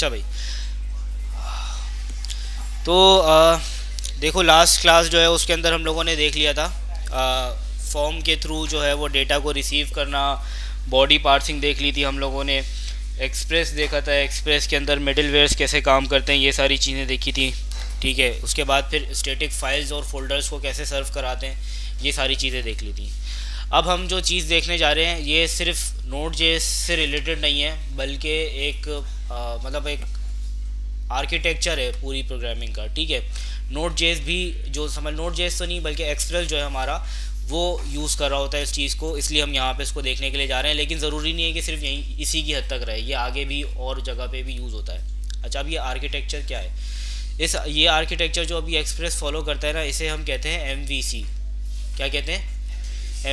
अच्छा भाई, तो देखो लास्ट क्लास जो है उसके अंदर हम लोगों ने देख लिया था फॉर्म के थ्रू जो है वो डेटा को रिसीव करना। बॉडी पार्सिंग देख ली थी हम लोगों ने। एक्सप्रेस देखा था, एक्सप्रेस के अंदर मिडिलवेयर्स कैसे काम करते हैं, ये सारी चीज़ें देखी थी। ठीक है, उसके बाद फिर स्टैटिक फाइल्स और फोल्डर्स को कैसे सर्व कराते हैं, ये सारी चीज़ें देख ली थी। अब हम जो चीज़ देखने जा रहे हैं ये सिर्फ नोड जेएस से रिलेटेड नहीं है, बल्कि एक मतलब एक आर्किटेक्चर है पूरी प्रोग्रामिंग का। ठीक है, नोड जेएस भी जो समझ, नोड जेएस तो नहीं बल्कि एक्सप्रेस जो है हमारा वो यूज़ कर रहा होता है इस चीज़ को, इसलिए हम यहाँ पे इसको देखने के लिए जा रहे हैं। लेकिन ज़रूरी नहीं है कि सिर्फ यहीं इसी की हद तक रहे, ये आगे भी और जगह पे भी यूज़ होता है। अच्छा, अब ये आर्किटेक्चर क्या है? ये आर्किटेक्चर जो अभी एक्सप्रेस फॉलो करता है ना, इसे हम कहते हैं MVC। क्या कहते हैं?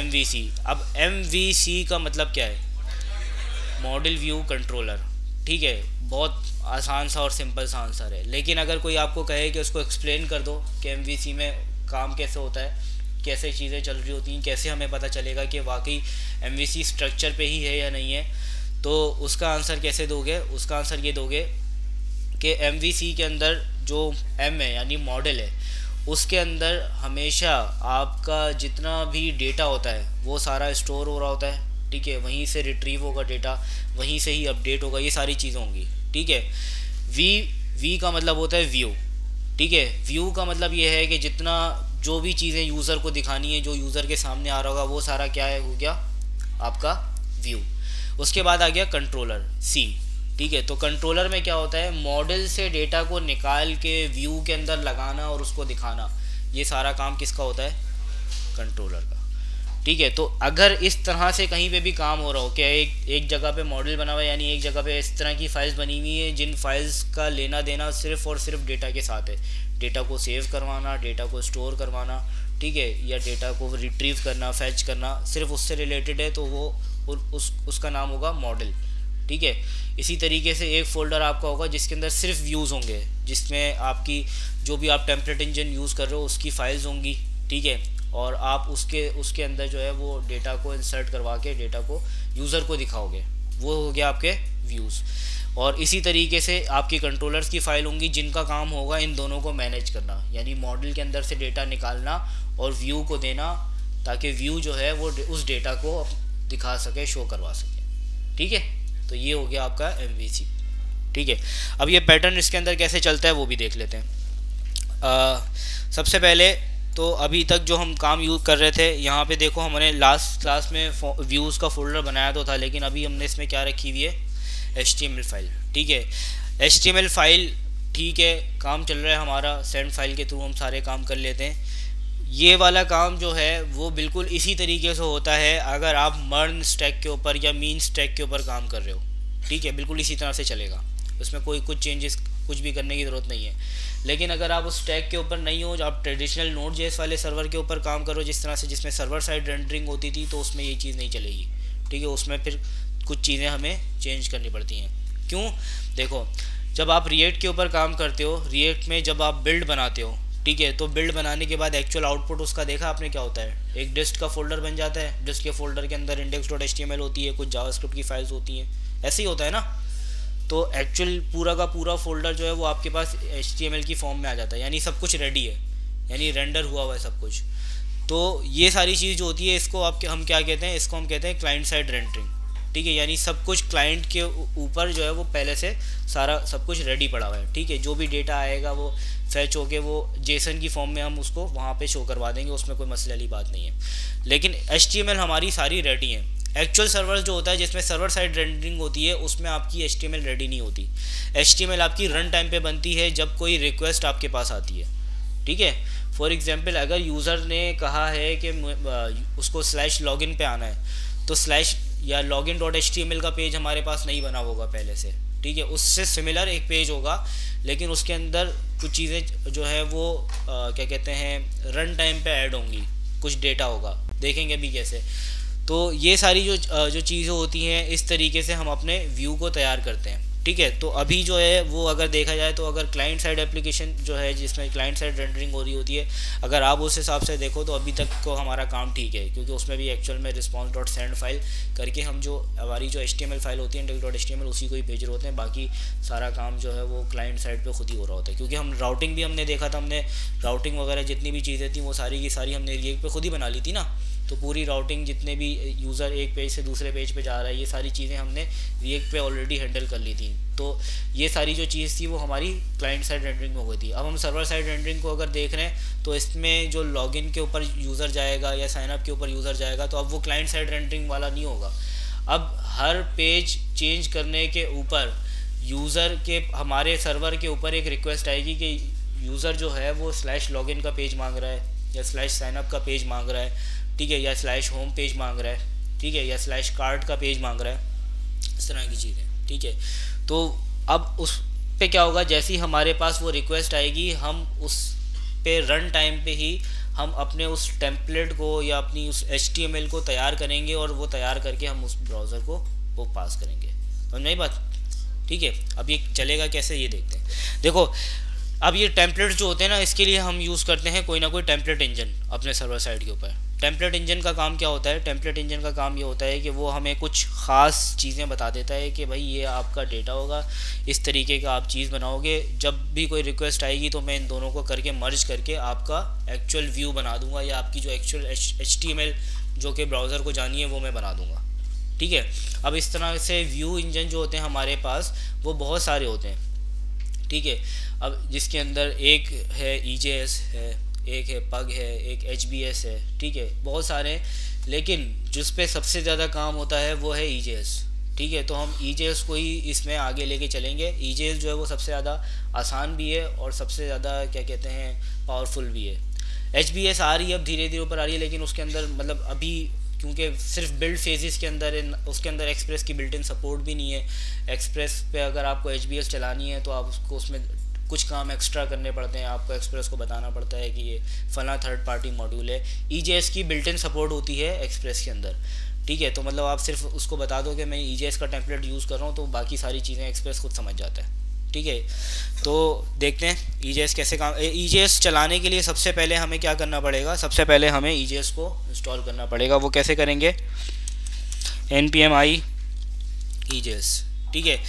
MVC। अब MVC का मतलब क्या है? Model view controller. ठीक है, बहुत आसान सा और सिंपल सा आंसर है। लेकिन अगर कोई आपको कहे कि उसको एक्सप्लेन कर दो कि MVC में काम कैसे होता है, कैसे चीज़ें चल रही होती हैं, कैसे हमें पता चलेगा कि वाकई MVC स्ट्रक्चर पे ही है या नहीं है, तो उसका आंसर कैसे दोगे? उसका आंसर ये दोगे कि MVC के अंदर जो M है यानी मॉडल है, उसके अंदर हमेशा आपका जितना भी डेटा होता है वो सारा स्टोर हो रहा होता है। ठीक है, वहीं से रिट्रीव होगा डेटा, वहीं से ही अपडेट होगा, ये सारी चीज़ें होंगी। ठीक है, वी का मतलब होता है व्यू। ठीक है, व्यू का मतलब ये है कि जितना जो भी चीज़ें यूज़र को दिखानी है, जो यूज़र के सामने आ रहा होगा, वो सारा क्या है, हो गया आपका व्यू। उसके बाद आ गया कंट्रोलर C। ठीक है, तो कंट्रोलर में क्या होता है? मॉडल से डेटा को निकाल के व्यू के अंदर लगाना और उसको दिखाना, ये सारा काम किसका होता है? कंट्रोलर का। ठीक है, तो अगर इस तरह से कहीं पे भी काम हो रहा हो कि एक जगह पे मॉडल बना हुआ है, यानी एक जगह पे इस तरह की फाइल्स बनी हुई है जिन फाइल्स का लेना देना सिर्फ और सिर्फ डेटा के साथ है, डेटा को सेव करवाना, डेटा को स्टोर करवाना, ठीक है, या डेटा को रिट्रीव करना, फैच करना, सिर्फ उससे रिलेटेड है, तो वो उसका नाम होगा मॉडल। ठीक है, इसी तरीके से एक फ़ोल्डर आपका होगा जिसके अंदर सिर्फ व्यूज़ होंगे, जिसमें आपकी जो भी आप टेम्पलेट इंजन यूज़ कर रहे हो उसकी फाइल्स होंगी। ठीक है, और आप उसके अंदर जो है वो डेटा को इंसर्ट करवा के डेटा को यूज़र को दिखाओगे, वो हो गया आपके व्यूज़। और इसी तरीके से आपकी कंट्रोलर्स की फ़ाइल होंगी जिनका काम होगा इन दोनों को मैनेज करना, यानी मॉडल के अंदर से डेटा निकालना और व्यू को देना, ताकि व्यू जो है वो उस डेटा को दिखा सके, शो करवा सके। ठीक है, तो ये हो गया आपका MVC। ठीक है, अब ये पैटर्न इसके अंदर कैसे चलता है वो भी देख लेते हैं। सबसे पहले तो अभी तक जो हम काम यूज़ कर रहे थे, यहाँ पे देखो हमने लास्ट क्लास में व्यूज़ का फोल्डर बनाया तो था, लेकिन अभी हमने इसमें क्या रखी हुई है? HTML file. ठीक है, HTML फाइल, ठीक है, काम चल रहा है हमारा, सेंड फाइल के थ्रू हम सारे काम कर लेते हैं। ये वाला काम जो है वो बिल्कुल इसी तरीके से होता है अगर आप मर्न स्टैक के ऊपर या मीन स्टैक के ऊपर काम कर रहे हो। ठीक है, बिल्कुल इसी तरह से चलेगा, उसमें कुछ चेंजेस कुछ भी करने की ज़रूरत नहीं है। लेकिन अगर आप उस स्टैक के ऊपर नहीं हो, आप ट्रेडिशनल नोड जेएस वाले सर्वर के ऊपर काम करो जिस तरह से, जिसमें सर्वर साइड रेंडरिंग होती थी, तो उसमें ये चीज़ नहीं चलेगी। ठीक है, उसमें फिर कुछ चीज़ें हमें चेंज करनी पड़ती हैं। क्यों? देखो, जब आप रिएक्ट के ऊपर काम करते हो, रिएक्ट में जब आप बिल्ड बनाते हो, ठीक है, तो बिल्ड बनाने के बाद एक्चुअल आउटपुट उसका देखा आपने क्या होता है? एक डिस्ट का फोल्डर बन जाता है, डिस्ट के फोल्डर के अंदर index.html होती है, कुछ जावास्क्रिप्ट की फाइल्स होती हैं, ऐसे ही होता है ना। तो एक्चुअल पूरा का पूरा फोल्डर जो है वो आपके पास HTML की फॉर्म में आ जाता है, यानी सब कुछ रेडी है, यानी रेंडर हुआ हुआ है सब कुछ। तो ये सारी चीज़ जो होती है इसको हम क्या कहते हैं? इसको हम कहते हैं क्लाइंट साइड रेंडरिंग। ठीक है, यानी सब कुछ क्लाइंट के ऊपर जो है वो पहले से सारा सब कुछ रेडी पड़ा हुआ है। ठीक है, जो भी डेटा आएगा वो फैच होके वो जेसन की फॉर्म में हम उसको वहाँ पे शो करवा देंगे, उसमें कोई मसले वाली बात नहीं है। लेकिन HTML हमारी सारी रेडी है। एक्चुअल सर्वर जो होता है जिसमें सर्वर साइड रेंडरिंग होती है, उसमें आपकी HTML रेडी नहीं होती। HTML आपकी रन टाइम पे बनती है जब कोई रिक्वेस्ट आपके पास आती है। ठीक है, फॉर एग्जांपल अगर यूज़र ने कहा है कि उसको /login पे आना है, तो स्लैश या login.html का पेज हमारे पास नहीं बना होगा पहले से। ठीक है, उससे सिमिलर एक पेज होगा, लेकिन उसके अंदर कुछ चीज़ें जो है वो क्या कहते हैं, रन टाइम पे ऐड होंगी, कुछ डेटा होगा, देखेंगे भी कैसे। तो ये सारी जो चीज़ें होती हैं, इस तरीके से हम अपने व्यू को तैयार करते हैं। ठीक है। तो अभी जो है वो अगर देखा जाए तो अगर क्लाइंट साइड एप्लीकेशन जो है जिसमें क्लाइंट साइड रेंडरिंग हो रही होती है, अगर आप उस हिसाब से देखो तो अभी तक को हमारा काम ठीक है, क्योंकि उसमें भी एक्चुअल में रिस्पॉन्स डॉट सेंड फाइल करके हम जो हमारी जो HTML फाइल होती है index.html उसी को ही भेज रहे होते हैं, बाकी सारा काम जो है वो क्लाइंट साइड पे खुद ही हो रहा होता है। क्योंकि हम राउटिंग भी हमने देखा था, हमने राउटिंग वगैरह जितनी भी चीज़ें थी वो सारी की सारी हमने रिएक्ट पे खुद ही बना ली थी ना। तो पूरी राउटिंग जितने भी यूज़र एक पेज से दूसरे पेज पे जा रहा है, ये सारी चीज़ें हमने रिएक्ट पे ऑलरेडी हैंडल कर ली थी। तो ये सारी जो चीज़ थी वो हमारी क्लाइंट साइड रेंडरिंग में हो गई थी। अब हम सर्वर साइड रेंडरिंग को अगर देख रहे हैं तो इसमें जो लॉगिन के ऊपर यूज़र जाएगा या साइनअप के ऊपर यूज़र जाएगा, तो अब वो क्लाइंट साइड रेंडरिंग वाला नहीं होगा। अब हर पेज चेंज करने के ऊपर यूज़र के हमारे सर्वर के ऊपर एक रिक्वेस्ट आएगी कि यूज़र जो है वो /login का पेज मांग रहा है या /signup का पेज मांग रहा है, ठीक है, या /home पेज मांग रहा है, ठीक है, या /cart का पेज मांग रहा है, इस तरह की चीज़ें, ठीक है। तो अब उस पे क्या होगा, जैसे ही हमारे पास वो रिक्वेस्ट आएगी हम उस पे रन टाइम पे ही हम अपने उस टेम्पलेट को या अपनी उस HTML को तैयार करेंगे और वो तैयार करके हम उस ब्राउज़र को वो पास करेंगे। समझ में आई बात, ठीक है। अब ये चलेगा कैसे ये देखते हैं। देखो अब ये टेम्पलेट्स जो होते हैं ना, इसके लिए हम यूज़ करते हैं कोई ना कोई टेम्पलेट इंजन अपने सर्वर साइड के ऊपर। टेम्पलेट इंजन का काम क्या होता है, टेम्पलेट इंजन का काम ये होता है कि वो हमें कुछ ख़ास चीज़ें बता देता है कि भाई ये आपका डेटा होगा, इस तरीके का आप चीज़ बनाओगे, जब भी कोई रिक्वेस्ट आएगी तो मैं इन दोनों को करके मर्ज करके आपका एक्चुअल व्यू बना दूंगा, या आपकी जो एक्चुअल HTML जो कि ब्राउज़र को जानी है वो मैं बना दूंगा, ठीक है। अब इस तरह से व्यू इंजन जो होते हैं हमारे पास वो बहुत सारे होते हैं, ठीक है। अब जिसके अंदर एक है EJS है, एक है पग है, एक HBS है, ठीक है, बहुत सारे, लेकिन जिस पे सबसे ज़्यादा काम होता है वो है EJS, ठीक है। तो हम EJS को ही इसमें आगे लेके चलेंगे। EJS जो है वो सबसे ज़्यादा आसान भी है और सबसे ज़्यादा क्या कहते हैं पावरफुल भी है। HBS आ रही है अब धीरे धीरे ऊपर आ रही है, लेकिन उसके अंदर मतलब अभी क्योंकि सिर्फ बिल्ड फेजेस के अंदर उसके अंदर एक्सप्रेस की बिल्ट इन सपोर्ट भी नहीं है। एक्सप्रेस पे अगर आपको HBS चलानी है तो आप उसको उसमें कुछ काम एक्स्ट्रा करने पड़ते हैं, आपको एक्सप्रेस को बताना पड़ता है कि ये फला थर्ड पार्टी मॉड्यूल है। EJS की बिल्ट इन सपोर्ट होती है एक्सप्रेस के अंदर, ठीक है। तो मतलब आप सिर्फ उसको बता दो कि मैं EJS का टेम्पलेट यूज़ कर रहा हूँ तो बाकी सारी चीज़ें एक्सप्रेस खुद समझ जाता है, ठीक है। तो देखते हैं EJS कैसे काम। EJS चलाने के लिए सबसे पहले हमें क्या करना पड़ेगा, सबसे पहले हमें EJS को इंस्टॉल करना पड़ेगा। वो कैसे करेंगे, npm i EJS, ठीक है।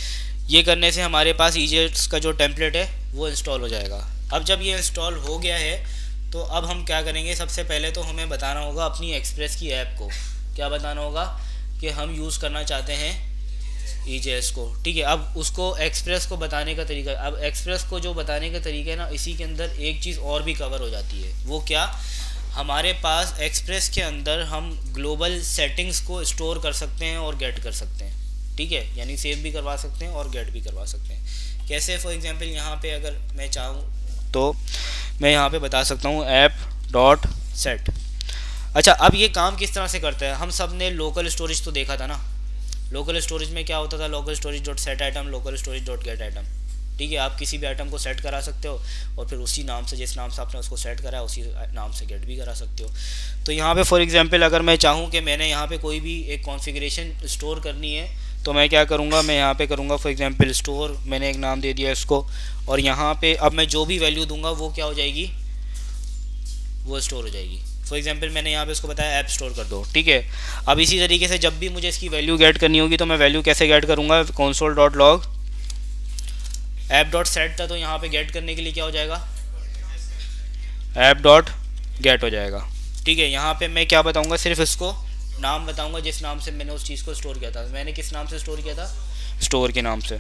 ये करने से हमारे पास EJS का जो टेम्पलेट है वो इंस्टॉल हो जाएगा। अब जब ये इंस्टॉल हो गया है तो अब हम क्या करेंगे, सबसे पहले तो हमें बताना होगा अपनी एक्सप्रेस की ऐप को, क्या बताना होगा कि हम यूज़ करना चाहते हैं EJS को, ठीक है। अब उसको एक्सप्रेस को बताने का तरीका, अब एक्सप्रेस को जो बताने का तरीका है ना, इसी के अंदर एक चीज़ और भी कवर हो जाती है। वो क्या, हमारे पास एक्सप्रेस के अंदर हम ग्लोबल सेटिंग्स को स्टोर कर सकते हैं और गेट कर सकते हैं, ठीक है, यानी सेव भी करवा सकते हैं और गेट भी करवा सकते हैं। कैसे, फॉर एग्जांपल यहाँ पे अगर मैं चाहूँ तो मैं यहाँ पे बता सकता हूँ app.set। अच्छा, अब ये काम किस तरह से करता है, हम सब ने लोकल स्टोरेज तो देखा था ना। लोकल स्टोरेज में क्या होता था, local storage dot set item, local storage dot gate item, ठीक है। आप किसी भी आइटम को सेट करा सकते हो और फिर उसी नाम से, जिस नाम से आपने उसको सेट करा है उसी नाम से गेट भी करा सकते हो। तो यहाँ पे फॉर एग्जांपल अगर मैं चाहूँ कि मैंने यहाँ पे कोई भी एक कॉन्फ़िगरेशन स्टोर करनी है तो मैं क्या करूँगा, मैं यहाँ पे करूँगा फॉर एग्जांपल स्टोर, मैंने एक नाम दे दिया इसको, और यहाँ पे अब मैं जो भी वैल्यू दूंगा वो क्या हो जाएगी, वो स्टोर हो जाएगी। फॉर एग्जांपल मैंने यहाँ पे इसको बताया ऐप स्टोर कर दो, ठीक है। अब इसी तरीके से जब भी मुझे इसकी वैल्यू गेट करनी होगी तो मैं वैल्यू कैसे गेट करूँगा, console.log app.set था, तो यहाँ पे गेट करने के लिए क्या हो जाएगा, app.get हो जाएगा, ठीक है। यहाँ पे मैं क्या बताऊँगा, सिर्फ इसको नाम बताऊँगा जिस नाम से मैंने उस चीज़ को स्टोर किया था। मैंने किस नाम से स्टोर किया था, स्टोर के नाम से,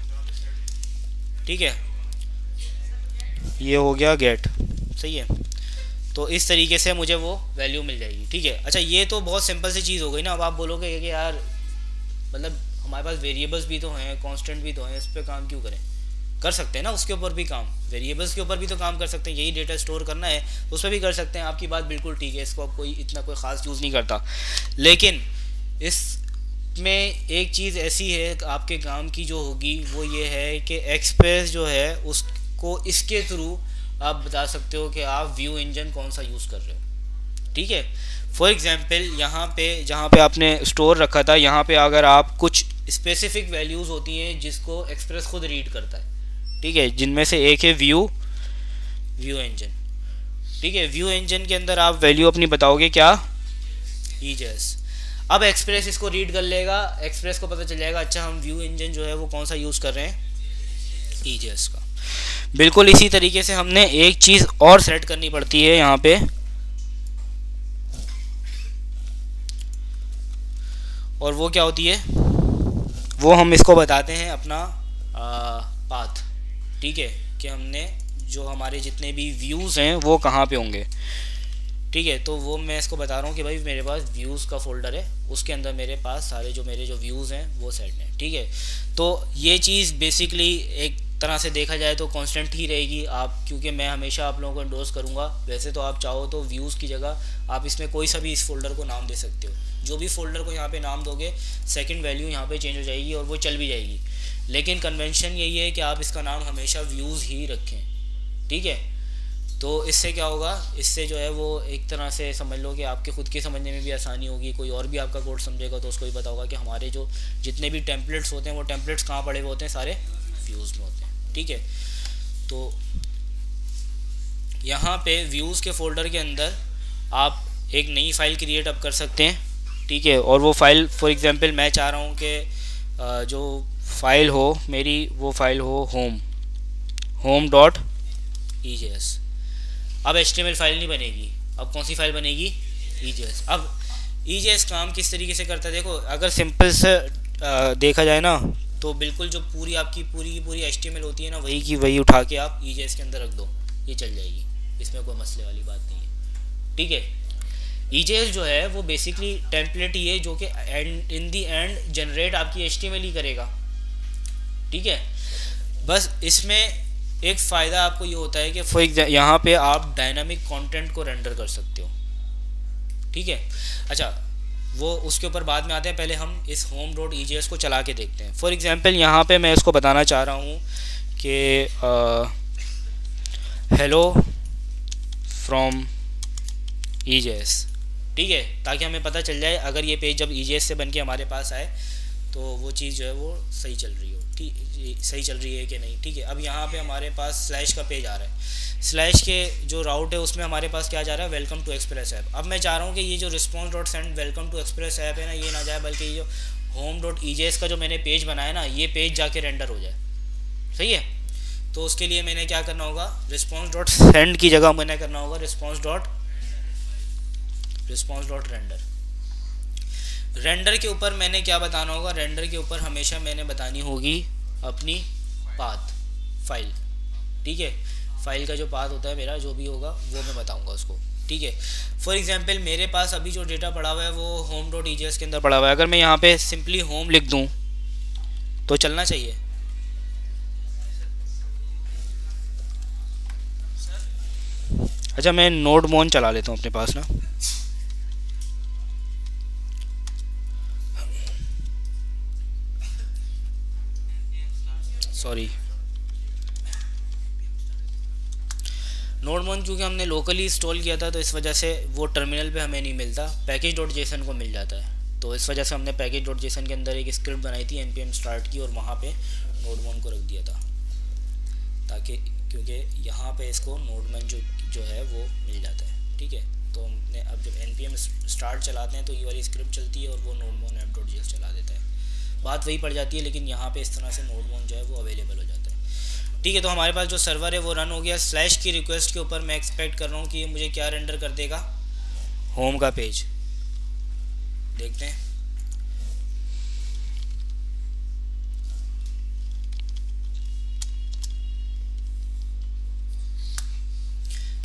ठीक है। ये हो गया गेट, सही है। तो इस तरीके से मुझे वो वैल्यू मिल जाएगी, ठीक है। अच्छा, ये तो बहुत सिंपल सी चीज़ हो गई ना। अब आप बोलोगे कि यार मतलब हमारे पास वेरिएबल्स भी तो हैं, कांस्टेंट भी तो हैं, इस पर काम क्यों करें, कर सकते हैं ना उसके ऊपर भी काम, वेरिएबल्स के ऊपर भी तो काम कर सकते हैं। यही डेटा स्टोर करना है उस पर भी कर सकते हैं। आपकी बात बिल्कुल ठीक है, इसको कोई इतना कोई ख़ास यूज़ नहीं करता, लेकिन इसमें एक चीज़ ऐसी है आपके काम की जो होगी वो ये है कि एक्सप्रेस जो है उसको इसके थ्रू आप बता सकते हो कि आप व्यू इंजन कौन सा यूज़ कर रहे हो, ठीक है। फॉर एग्जांपल यहाँ पे जहाँ पे आपने स्टोर रखा था, यहाँ पे अगर आप कुछ स्पेसिफिक वैल्यूज़ होती हैं जिसको एक्सप्रेस खुद रीड करता है, ठीक है, जिनमें से एक है व्यू इंजन, ठीक है। व्यू इंजन के अंदर आप वैल्यू अपनी बताओगे क्या, EJS। अब एक्सप्रेस इसको रीड कर लेगा, एक्सप्रेस को पता चल जाएगा अच्छा हम व्यू इंजन जो है वो कौन सा यूज़ कर रहे हैं, EJS का। बिल्कुल इसी तरीके से हमने एक चीज़ और सेट करनी पड़ती है यहाँ पे, और वो क्या होती है, वो हम इसको बताते हैं अपना पाथ, ठीक है, कि हमने जो हमारे जितने भी व्यूज़ हैं वो कहाँ पे होंगे, ठीक है। तो वो मैं इसको बता रहा हूँ कि भाई मेरे पास व्यूज़ का फोल्डर है, उसके अंदर मेरे पास सारे जो मेरे जो व्यूज़ हैं वो सेट हैं, ठीक है। तो ये चीज़ बेसिकली एक तरह से देखा जाए तो कांस्टेंट ही रहेगी, आप क्योंकि मैं हमेशा आप लोगों को एंडोर्स करूँगा। वैसे तो आप चाहो तो व्यूज़ की जगह आप इसमें कोई सा भी इस फोल्डर को नाम दे सकते हो, जो भी फोल्डर को यहाँ पे नाम दोगे सेकंड वैल्यू यहाँ पे चेंज हो जाएगी और वो चल भी जाएगी, लेकिन कन्वेंशन यही है कि आप इसका नाम हमेशा व्यूज़ ही रखें, ठीक है। तो इससे क्या होगा, इससे जो है वो एक तरह से समझ लो कि आपके खुद के समझने में भी आसानी होगी, कोई और भी आपका कोड समझेगा तो उसको भी पता होगा कि हमारे जो जितने भी टेम्पलेट्स होते हैं वो टेम्पलेट्स कहाँ पड़े हुए होते हैं, सारे व्यूज़ में होते हैं, ठीक है। तो यहाँ पे व्यूज़ के फोल्डर के अंदर आप एक नई फाइल क्रिएट अप कर सकते हैं, ठीक है। और वो फाइल फॉर एग्जांपल मैं चाह रहा हूँ कि जो फाइल हो मेरी वो फाइल हो home.EJS। अब HTML फाइल नहीं बनेगी, अब कौन सी फाइल बनेगी, EJS। अब EJS काम किस तरीके से करता है, देखो अगर सिंपल से देखा जाए ना तो बिल्कुल जो पूरी आपकी पूरी HTML होती है ना वही की वही उठा के आप EJS के अंदर रख दो, ये चल जाएगी, इसमें कोई मसले वाली बात नहीं है, ठीक है। EJS जो है वो बेसिकली टेम्पलेट ही है जो कि इन दी एंड जनरेट आपकी HTML ही करेगा, ठीक है। बस इसमें एक फ़ायदा आपको ये होता है कि फॉर एग्जाम्पल यहाँ पे आप डायनामिक कंटेंट को रेंडर कर सकते हो, ठीक है। अच्छा वो उसके ऊपर बाद में आते हैं, पहले हम इस home.EJS को चला के देखते हैं। फॉर एग्जांपल यहाँ पे मैं इसको बताना चाह रहा हूँ कि हेलो फ्रॉम EJS, ठीक है, ताकि हमें पता चल जाए अगर ये पेज जब EJS से बन के हमारे पास आए तो वो चीज़ जो है वो सही चल रही हो, ठीक सही चल रही है कि नहीं, ठीक है। अब यहाँ पे हमारे पास स्लैश का पेज आ रहा है, स्लैश के जो राउट है उसमें हमारे पास क्या जा रहा है, वेलकम टू एक्सप्रेस ऐप। अब मैं चाह रहा हूँ कि ये जो response.send welcome to express app है ना ये ना जाए, बल्कि ये जो home.EJS का जो मैंने पेज बनाया ना ये पेज जाके रेंडर हो जाए, सही है। तो उसके लिए मैंने क्या करना होगा, response.send की जगह मैंने करना होगा response.render। रेंडर के ऊपर मैंने क्या बताना होगा, रेंडर के ऊपर हमेशा मैंने बतानी होगी अपनी पाथ फाइल, ठीक है। फाइल का जो पाथ होता है मेरा जो भी होगा वो मैं बताऊंगा उसको, ठीक है। फॉर एग्जांपल मेरे पास अभी जो डेटा पड़ा हुआ है वो home.EJS के अंदर पड़ा हुआ है, अगर मैं यहाँ पे सिंपली होम लिख दूँ तो चलना चाहिए, अच्छा मैं नोडमोन चला लेता हूँ अपने पास ना, सॉरी नोडमोन क्योंकि हमने लोकली इंस्टॉल किया था तो इस वजह से वो टर्मिनल पे हमें नहीं मिलता, package.json को मिल जाता है। तो इस वजह से हमने package.json के अंदर एक स्क्रिप्ट बनाई थी npm स्टार्ट की और वहाँ पे नोडमोन को रख दिया था, ताकि क्योंकि यहाँ पे इसको नोडमोन जो है वो मिल जाता है, ठीक है। तो हमने अब जब npm स्टार्ट चलाते हैं तो ये वाली स्क्रिप्ट चलती है और वो नोडमोन app.js चला देता है, बात वही पड़ जाती है, लेकिन यहाँ पे इस तरह से नोडमोन जो है वो अवेलेबल हो जाता है, ठीक है। तो हमारे पास जो सर्वर है वो रन हो गया। स्लैश की रिक्वेस्ट के ऊपर मैं एक्सपेक्ट कर रहा हूँ कि ये मुझे क्या रेंडर कर देगा, होम का पेज, देखते हैं।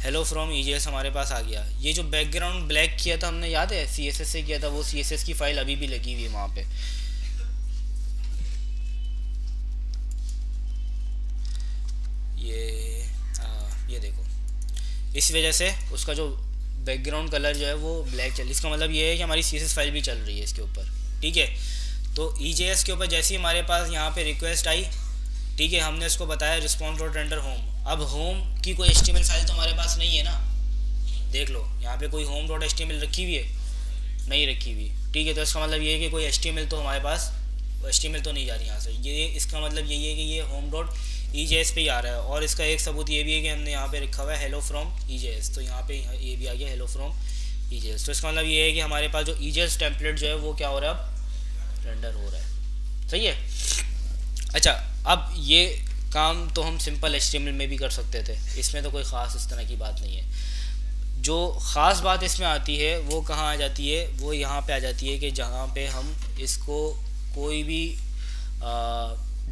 हेलो फ्रॉम EJS हमारे पास आ गया। ये जो बैकग्राउंड ब्लैक किया था हमने, याद है CSS से किया था, वो CSS की फाइल अभी भी लगी हुई है वहाँ पे, ये देखो, इस वजह से उसका जो बैकग्राउंड कलर जो है वो ब्लैक चल, इसका मतलब ये है कि हमारी CSS फाइल भी चल रही है इसके ऊपर, ठीक है। तो EJS के ऊपर जैसे ही हमारे पास यहाँ पे रिक्वेस्ट आई, ठीक है, हमने उसको बताया response.render home। अब होम की कोई HTML फाइल तो हमारे पास नहीं है ना, देख लो यहाँ पे कोई home.html रखी हुई है, नहीं रखी हुई, ठीक है। तो इसका मतलब ये है कि कोई HTML तो हमारे पास HTML तो नहीं जा रही यहाँ से। ये इसका मतलब यही है कि ये होम डॉट EJS पे ही आ रहा है। और इसका एक सबूत ये भी है कि हमने यहाँ पे लिखा हुआ है हेलो फ्रॉम EJS, तो यहाँ पे ये भी आ गया हेलो फ्रॉम EJS। तो इसका मतलब ये है कि हमारे पास जो EJS टेम्पलेट जो है वो क्या हो रहा है, अब रेंडर हो रहा है। सही है। अच्छा, अब ये काम तो हम सिंपल HTML में भी कर सकते थे, इसमें तो कोई ख़ास इस तरह की बात नहीं है। जो ख़ास बात इसमें आती है वो कहाँ आ जाती है, वो यहाँ पे आ जाती है कि जहाँ पे हम इसको कोई भी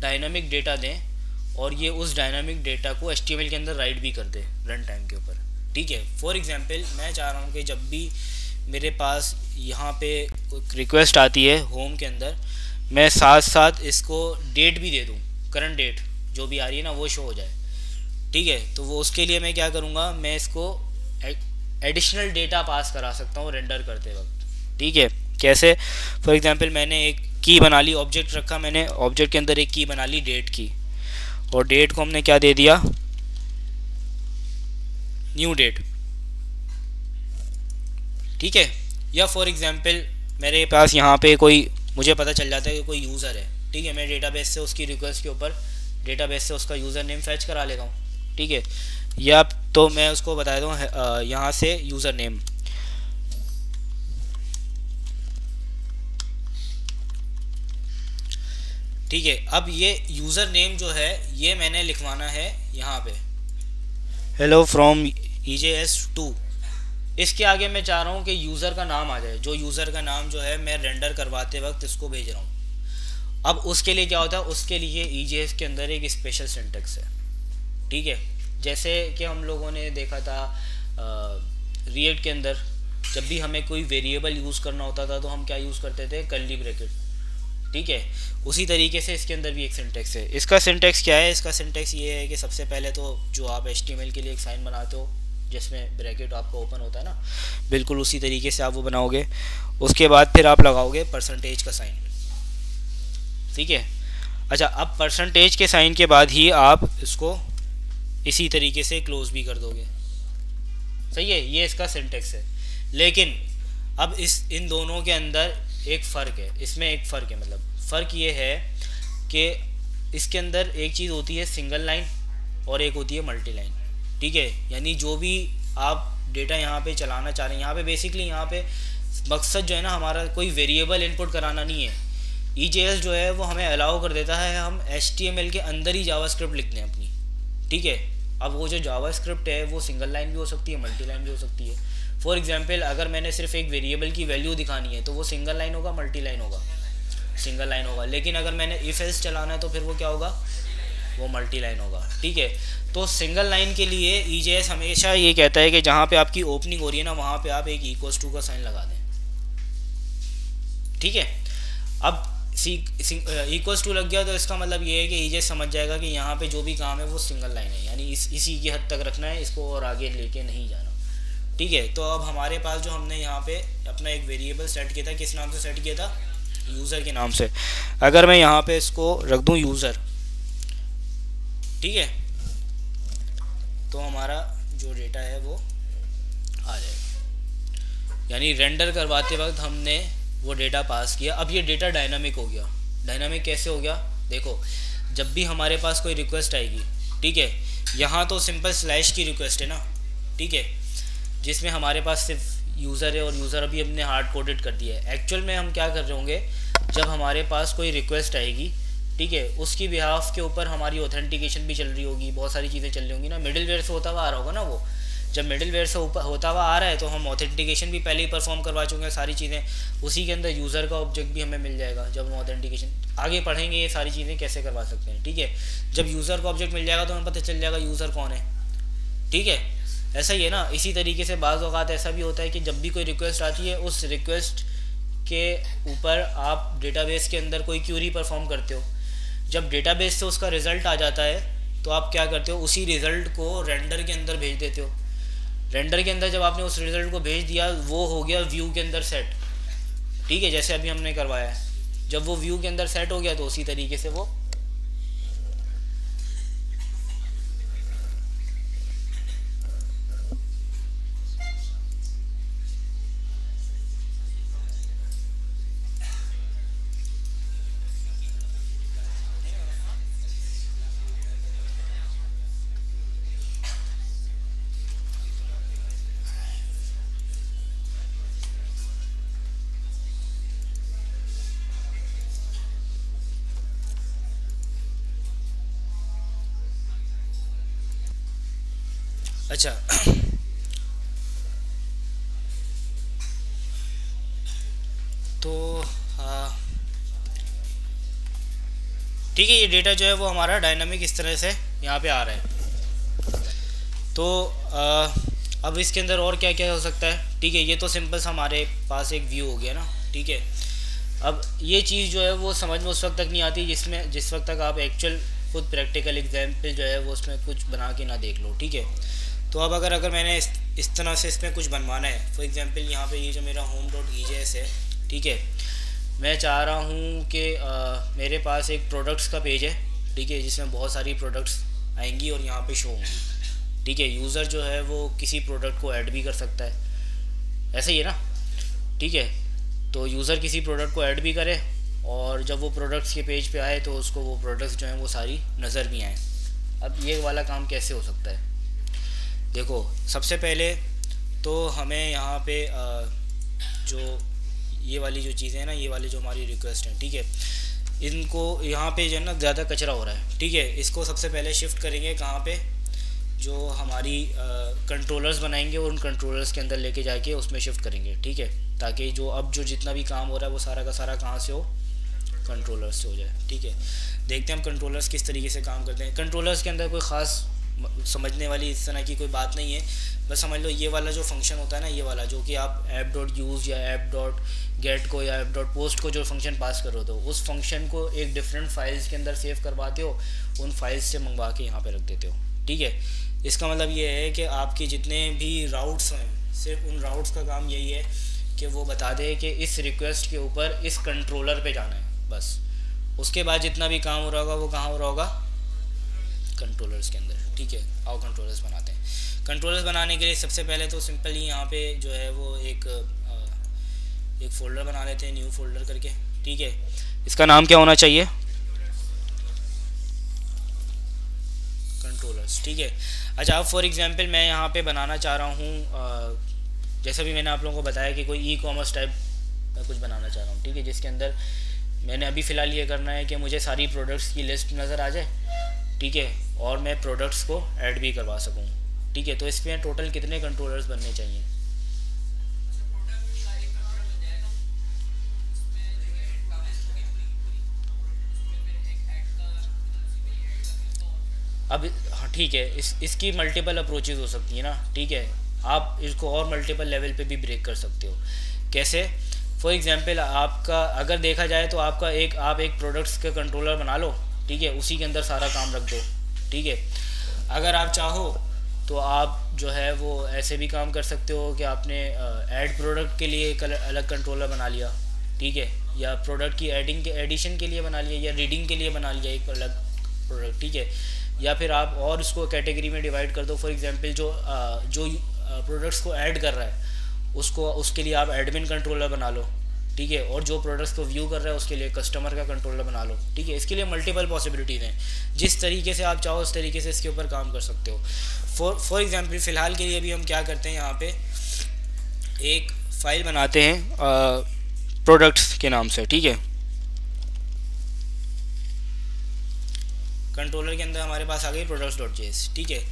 डायनामिक डेटा दें और ये उस डायनामिक डेटा को HTML के अंदर राइट भी कर दे रन टाइम के ऊपर। ठीक है, फॉर एग्जांपल मैं चाह रहा हूँ कि जब भी मेरे पास यहाँ पे कोई रिक्वेस्ट आती है होम के अंदर, मैं साथ साथ इसको डेट भी दे दूँ, करंट डेट जो भी आ रही है ना वो शो हो जाए। ठीक है, तो वो उसके लिए मैं क्या करूँगा, मैं इसको एडिशनल डेटा पास करा सकता हूँ रेंडर करते वक्त। ठीक है, कैसे? फॉर एग्जांपल मैंने एक की बना ली, ऑब्जेक्ट रखा मैंने, ऑब्जेक्ट के अंदर एक की बना ली डेट की, और डेट को हमने क्या दे दिया, न्यू डेट। ठीक है, या फॉर एग्जांपल मेरे पास यहाँ पे कोई, मुझे पता चल जाता है कि कोई यूज़र है। ठीक है, मैं डेटाबेस से उसकी रिक्वेस्ट के ऊपर डेटाबेस से उसका यूज़र नेम फैच करा लेता हूँ। ठीक है, या तो मैं उसको बता दूँ यहाँ से यूज़र नेम, ठीक है। अब ये यूज़र नेम जो है ये मैंने लिखवाना है यहाँ पे हेलो फ्रॉम EJS2। इसके आगे मैं चाह रहा हूँ कि यूज़र का नाम आ जाए, जो यूज़र का नाम जो है मैं रेंडर करवाते वक्त इसको भेज रहा हूँ। अब उसके लिए क्या होता है, उसके लिए EJS के अंदर एक स्पेशल सिंटेक्स है। ठीक है, जैसे कि हम लोगों ने देखा था रिएक्ट के अंदर, जब भी हमें कोई वेरिएबल यूज़ करना होता था तो हम क्या यूज़ करते थे, कर्ली ब्रैकेट। ठीक है, उसी तरीके से इसके अंदर भी एक सिंटेक्स है। इसका सिंटेक्स क्या है, इसका सिंटेक्स ये है कि सबसे पहले तो जो आप HTML के लिए एक साइन बनाते हो जिसमें ब्रैकेट आपका ओपन होता है ना, बिल्कुल उसी तरीके से आप वो बनाओगे। उसके बाद फिर आप लगाओगे परसेंटेज का साइन। ठीक है, अच्छा, अब परसेंटेज के साइन के बाद ही आप इसको इसी तरीके से क्लोज भी कर दोगे। सही है, ये इसका सिंटेक्स है। लेकिन अब इन दोनों के अंदर एक फ़र्क है, इसमें एक फ़र्क है, मतलब फ़र्क ये है कि इसके अंदर एक चीज़ होती है सिंगल लाइन और एक होती है मल्टी लाइन। ठीक है, यानी जो भी आप डेटा यहाँ पे चलाना चाह रहे हैं, यहाँ पे बेसिकली यहाँ पे मकसद जो है ना हमारा कोई वेरिएबल इनपुट कराना नहीं है। EJS जो है वो हमें अलाउ कर देता है हम HTML के अंदर ही जावास्क्रिप्ट लिख दें अपनी। ठीक है, अब वो जो जावास्क्रिप्ट है वो सिंगल लाइन भी हो सकती है, मल्टी लाइन भी हो सकती है। फॉर एग्जांपल अगर मैंने सिर्फ एक वेरिएबल की वैल्यू दिखानी है तो वो सिंगल लाइन होगा, मल्टी लाइन होगा, सिंगल लाइन होगा। लेकिन अगर मैंने इफ एल्स चलाना है तो फिर वो क्या होगा, वो मल्टी लाइन होगा। ठीक है, तो सिंगल लाइन के लिए EJS हमेशा ये कहता है कि जहाँ पे आपकी ओपनिंग हो रही है ना वहाँ पे आप एक =2 का साइन लगा दें। ठीक है, अब =2 लग गया तो इसका मतलब ये है कि EJS समझ जाएगा कि यहाँ पे जो भी काम है वो सिंगल लाइन है, यानी इसी की हद तक रखना है इसको और आगे लेके नहीं जाना। ठीक है, तो अब हमारे पास जो हमने यहाँ पे अपना एक वेरिएबल सेट किया था, किस नाम से सेट किया था, यूज़र के नाम से। अगर मैं यहाँ पे इसको रख दूँ यूज़र, ठीक है, तो हमारा जो डेटा है वो आ जाएगा, यानी रेंडर करवाते वक्त हमने वो डेटा पास किया। अब ये डेटा डायनामिक हो गया। डायनामिक कैसे हो गया, देखो जब भी हमारे पास कोई रिक्वेस्ट आएगी, ठीक है, यहाँ तो सिंपल स्लैश की रिक्वेस्ट है ना, ठीक है, जिसमें हमारे पास सिर्फ यूज़र है और यूज़र अभी हमने हार्ड कोडेड कर दिया है। एक्चुअल में हम क्या कर रहे होंगे, जब हमारे पास कोई रिक्वेस्ट आएगी, ठीक है, उसकी बिहाफ के ऊपर हमारी ऑथेंटिकेशन भी चल रही होगी, बहुत सारी चीज़ें चल रही होंगी ना, मिडिल वेयर से होता हुआ आ रहा होगा ना। वो जब मिडिल वेयर से होता हुआ आ रहा है तो हम ऑथेंटिकेशन भी पहले ही परफॉर्म करवा चुके हैं, सारी चीज़ें। उसी के अंदर यूज़र का ऑब्जेक्ट भी हमें मिल जाएगा जब हम ऑथेंटिकेशन आगे पढ़ेंगे, ये सारी चीज़ें कैसे करवा सकते हैं। ठीक है, जब यूज़र का ऑब्जेक्ट मिल जाएगा तो हमें पता चल जाएगा यूज़र कौन है। ठीक है, ऐसा ही है ना। इसी तरीके से बाज़ औक़ात ऐसा भी होता है कि जब भी कोई रिक्वेस्ट आती है, उस रिक्वेस्ट के ऊपर आप डेटाबेस के अंदर कोई क्यूरी परफॉर्म करते हो। जब डेटाबेस से उसका रिज़ल्ट आ जाता है तो आप क्या करते हो, उसी रिज़ल्ट को रेंडर के अंदर भेज देते हो। रेंडर के अंदर जब आपने उस रिज़ल्ट को भेज दिया, वो हो गया व्यू के अंदर सेट। ठीक है, जैसे अभी हमने करवाया है, जब वो व्यू के अंदर सेट हो गया तो उसी तरीके से वो अच्छा तो ठीक है, ये डेटा जो है वो हमारा डायनामिक इस तरह से यहाँ पे आ रहा है। तो अब इसके अंदर और क्या क्या हो सकता है, ठीक है, ये तो सिंपल सा हमारे पास एक व्यू हो गया ना, ठीक है। अब ये चीज़ जो है वो समझ में उस वक्त तक नहीं आती जिस वक्त तक आप एक्चुअल खुद प्रैक्टिकल एग्जाम्पल जो है वो उसमें कुछ बना के ना देख लो, ठीक है। तो अब अगर मैंने इस तरह से इसमें कुछ बनवाना है, फॉर एग्जांपल यहाँ पे ये जो मेरा home.ejs है, ठीक है, मैं चाह रहा हूँ कि मेरे पास एक प्रोडक्ट्स का पेज है, ठीक है, जिसमें बहुत सारी प्रोडक्ट्स आएंगी और यहाँ पे शो होंगी, ठीक है। यूज़र जो है वो किसी प्रोडक्ट को ऐड भी कर सकता है, ऐसा ही है ना, ठीक है। तो यूज़र किसी प्रोडक्ट को ऐड भी करे और जब वो प्रोडक्ट्स के पेज पे आए तो उसको वो प्रोडक्ट्स जो हैं वो सारी नज़र भी आएँ। अब ये वाला काम कैसे हो सकता है, देखो सबसे पहले तो हमें यहाँ पे जो ये वाली जो चीज़ें हैं ना, ये वाली जो हमारी रिक्वेस्ट हैं, ठीक है, इनको यहाँ पे जो है ना ज़्यादा कचरा हो रहा है, ठीक है। इसको सबसे पहले शिफ्ट करेंगे कहाँ पे, जो हमारी कंट्रोलर्स बनाएंगे और उन कंट्रोलर्स के अंदर लेके जाके उसमें शिफ्ट करेंगे, ठीक है, ताकि जो अब जो जितना भी काम हो रहा है वो सारा का सारा कहाँ से हो, कंट्रोलर्स से हो जाए, ठीक है। देखते हैं हम कंट्रोलर्स किस तरीके से काम करते हैं। कंट्रोलर्स के अंदर कोई ख़ास समझने वाली इस तरह की कोई बात नहीं है, बस समझ लो ये वाला जो फंक्शन होता है ना, ये वाला जो कि आप app.use या app.get को या app.post को जो फंक्शन पास कर रहे हो, उस फंक्शन को एक डिफरेंट फाइल्स के अंदर सेव करवाते हो, उन फाइल्स से मंगवा के यहाँ पे रख देते हो, ठीक है। इसका मतलब ये है कि आपके जितने भी राउट्स हैं, सिर्फ उन राउट्स का काम यही है कि वो बता दे कि इस रिक्वेस्ट के ऊपर इस कंट्रोलर पे जाना है, बस। उसके बाद जितना भी काम हो रहा होगा वो कहाँ हो रहा होगा, कंट्रोलर्स के अंदर, ठीक है। आओ कंट्रोलर्स बनाते हैं। कंट्रोलर्स बनाने के लिए सबसे पहले तो सिंपल ही यहाँ पे जो है वो एक फ़ोल्डर बना लेते हैं, न्यू फोल्डर करके, ठीक है। इसका नाम क्या होना चाहिए, कंट्रोलर्स, ठीक है। अच्छा, अब फॉर एग्जांपल मैं यहाँ पे बनाना चाह रहा हूँ, जैसा भी मैंने आप लोगों को बताया कि कोई ई-कॉमर्स टाइप मैं कुछ बनाना चाह रहा हूँ, ठीक है, जिसके अंदर मैंने अभी फ़िलहाल ये करना है कि मुझे सारी प्रोडक्ट्स की लिस्ट नज़र आ जाए, ठीक है, और मैं प्रोडक्ट्स को ऐड भी करवा सकूँ, ठीक है। तो इसमें टोटल कितने कंट्रोलर्स बनने चाहिए, अब हाँ ठीक है, इसकी मल्टीपल अप्रोचेज़ हो सकती है ना, ठीक है। आप इसको और मल्टीपल लेवल पे भी ब्रेक कर सकते हो। कैसे, फॉर एग्जांपल आपका अगर देखा जाए तो आप एक प्रोडक्ट्स का कंट्रोलर बना लो, ठीक है, उसी के अंदर सारा काम रख दो, ठीक है। अगर आप चाहो तो आप जो है वो ऐसे भी काम कर सकते हो कि आपने ऐड प्रोडक्ट के लिए एक अलग कंट्रोलर बना लिया, ठीक है, या प्रोडक्ट की एडिशन के लिए बना लिया, या रीडिंग के लिए बना लिया एक अलग प्रोडक्ट, ठीक है। या फिर आप और उसको कैटेगरी में डिवाइड कर दो, फॉर एग्जांपल जो प्रोडक्ट्स को ऐड कर रहा है उसके लिए आप एडमिन कंट्रोलर बना लो, ठीक है, और जो प्रोडक्ट्स को व्यू कर रहा है उसके लिए कस्टमर का कंट्रोलर बना लो, ठीक है। इसके लिए मल्टीपल पॉसिबिलिटीज़ हैं, जिस तरीके से आप चाहो उस तरीके से इसके ऊपर काम कर सकते हो। फॉर एग्जांपल फ़िलहाल के लिए अभी हम क्या करते हैं, यहाँ पे एक फ़ाइल बनाते हैं प्रोडक्ट्स के नाम से, ठीक है। कंट्रोलर के अंदर हमारे पास आ गई products.js, ठीक है।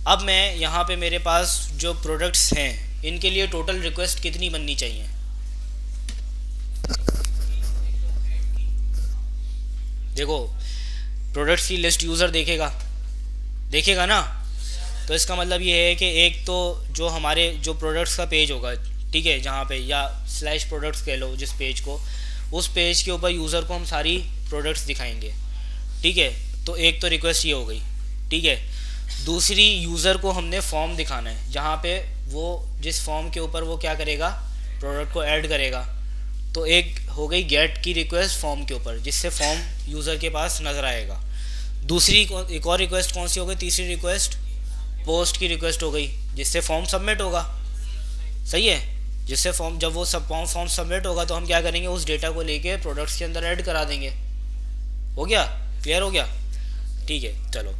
अब मैं यहाँ पे मेरे पास जो प्रोडक्ट्स हैं इनके लिए टोटल रिक्वेस्ट कितनी बननी चाहिए, देखो प्रोडक्ट्स की लिस्ट यूज़र देखेगा ना, तो इसका मतलब ये है कि एक तो जो हमारे जो प्रोडक्ट्स का पेज होगा, ठीक है, जहाँ पे या /प्रोडक्ट्स कह लो जिस पेज को, उस पेज के ऊपर यूज़र को हम सारी प्रोडक्ट्स दिखाएंगे, ठीक है। तो एक तो रिक्वेस्ट ये हो गई, ठीक है। दूसरी, यूज़र को हमने फॉर्म दिखाना है जहाँ पे वो जिस फॉर्म के ऊपर वो क्या करेगा, प्रोडक्ट को ऐड करेगा। तो एक हो गई गेट की रिक्वेस्ट फॉर्म के ऊपर, जिससे फॉर्म यूज़र के पास नज़र आएगा। दूसरी एक और रिक्वेस्ट कौन सी हो गई, तीसरी रिक्वेस्ट पोस्ट की रिक्वेस्ट हो गई, जिससे फॉर्म सबमिट होगा, सही है। जिससे फॉर्म जब वो फॉर्म सबमिट होगा तो हम क्या करेंगे, उस डेटा को लेके प्रोडक्ट्स के अंदर ऐड करा देंगे। हो गया, क्लियर हो गया, ठीक है। चलो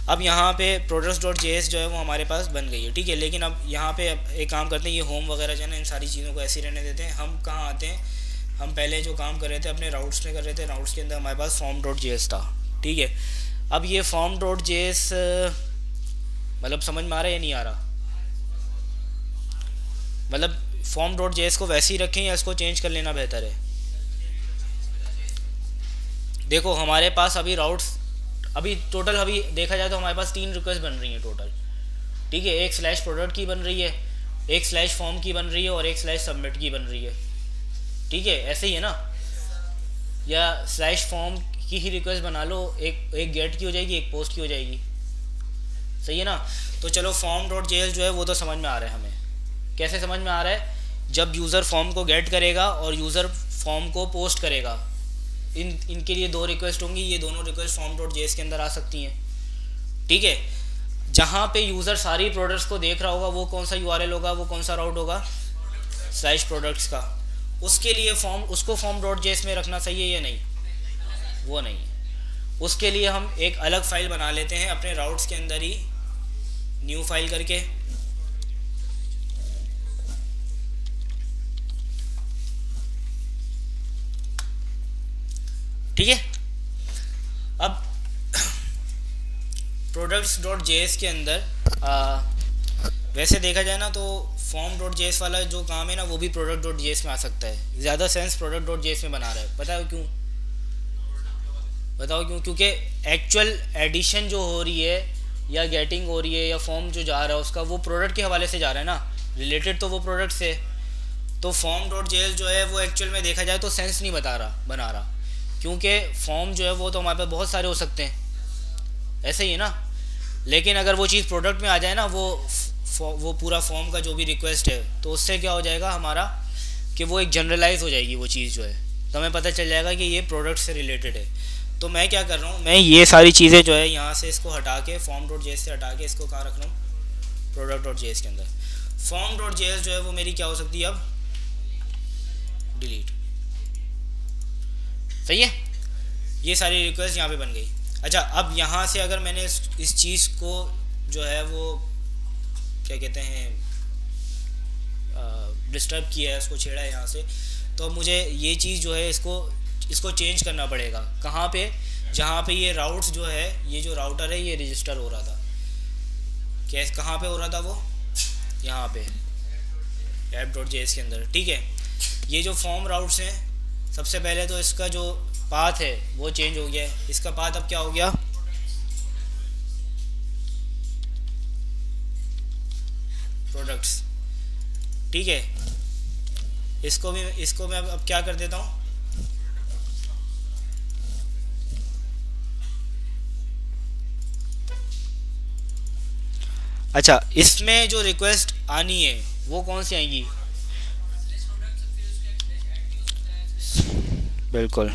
अब यहाँ पे products.js जो है वो हमारे पास बन गई है, ठीक है। लेकिन अब यहाँ पे एक काम करते हैं, ये होम वगैरह जो है ना, इन सारी चीज़ों को ऐसे ही रहने देते हैं। हम कहाँ आते हैं, हम पहले जो काम कर रहे थे अपने राउट्स में कर रहे थे, राउट्स के अंदर हमारे पास form.js था, ठीक है। अब ये form.js मतलब समझ में आ रहा है या नहीं आ रहा, मतलब फॉर्म डॉट जेएस को वैसे ही रखें या इसको चेंज कर लेना बेहतर है? देखो हमारे पास अभी राउट्स, अभी टोटल अभी देखा जाए तो हमारे पास 3 रिक्वेस्ट बन रही हैं टोटल, ठीक है। एक स्लैश प्रोडक्ट की बन रही है, एक स्लैश फॉर्म की बन रही है और एक स्लैश सबमिट की बन रही है, ठीक है। ऐसे ही है ना, या स्लैश फॉर्म की ही रिक्वेस्ट बना लो, एक गेट की हो जाएगी, एक पोस्ट की हो जाएगी, सही है ना। तो चलो फॉर्म डॉट जेएस जो है वो तो समझ में आ रहा है हमें। कैसे समझ में आ रहा है? जब यूज़र फॉर्म को गेट करेगा और यूज़र फॉर्म को पोस्ट करेगा, इनके लिए 2 रिक्वेस्ट होंगी, ये दोनों रिक्वेस्ट फॉर्म डॉट जेएस के अंदर आ सकती हैं, ठीक है। जहाँ पे यूज़र सारी प्रोडक्ट्स को देख रहा होगा वो कौन सा यूआरएल होगा, वो कौन सा राउट होगा? स्लैश प्रोडक्ट्स का। उसके लिए उसको फॉर्म डॉट जेएस में रखना सही है या नहीं? वो नहीं है। उसके लिए हम एक अलग फाइल बना लेते हैं अपने राउट्स के अंदर ही, न्यू फाइल करके, ठीक है। अब प्रोडक्ट्स डॉट जेएस के अंदर वैसे देखा जाए ना तो फॉर्म डॉट जेएस वाला जो काम है ना वो भी प्रोडक्ट डॉट जेएस में आ सकता है। ज़्यादा सेंस प्रोडक्ट डॉट जेएस में बना रहा है, पता है क्यों? बताओ क्यों? क्योंकि एक्चुअल एडिशन जो हो रही है या गेटिंग हो रही है या फॉर्म जो जा रहा है उसका वो प्रोडक्ट के हवाले से जा रहा है ना, रिलेटेड तो वो प्रोडक्ट से। तो फॉर्म डॉट जेएस जो है वो एक्चुअल में देखा जाए तो सेंस नहीं बना रहा, क्योंकि फॉर्म जो है वो तो हमारे पास बहुत सारे हो सकते हैं, ऐसे ही है ना। लेकिन अगर वो चीज़ प्रोडक्ट में आ जाए ना, वो पूरा फॉर्म का जो भी रिक्वेस्ट है, तो उससे क्या हो जाएगा हमारा कि वो एक जनरलाइज हो जाएगी वो चीज़ जो है, तो हमें पता चल जाएगा कि ये प्रोडक्ट से रिलेटेड है। तो मैं क्या कर रहा हूँ, मैं ये सारी चीज़ें जो है यहाँ से इसको हटा के, फॉर्म डॉट जेएस से हटा के इसको कहाँ रख रहा हूँ? प्रोडक्ट डॉट जेएस के अंदर। फॉर्म डॉट जेएस जो है वो मेरी क्या हो सकती है अब? डिलीट, सही है। ये सारी रिक्वेस्ट यहाँ पे बन गई। अच्छा, अब यहाँ से अगर मैंने इस चीज़ को जो है वो क्या कहते हैं डिस्टर्ब किया है, उसको छेड़ा है यहाँ से, तो मुझे ये चीज़ जो है इसको चेंज करना पड़ेगा। कहाँ पे? जहाँ पे ये राउट्स जो है, ये जो राउटर है ये रजिस्टर हो रहा था, कैसे कहाँ पे हो रहा था वो? यहाँ पे ऐप डॉट जेएस के अंदर, ठीक है। ये जो फॉर्म राउट्स हैं, सबसे पहले तो इसका जो पाथ है वो चेंज हो गया है। इसका पाथ अब क्या हो गया? प्रोडक्ट्स, ठीक है। इसको मैं अब क्या कर देता हूँ, अच्छा इसमें जो रिक्वेस्ट आनी है वो कौन सी आएंगी? बिल्कुल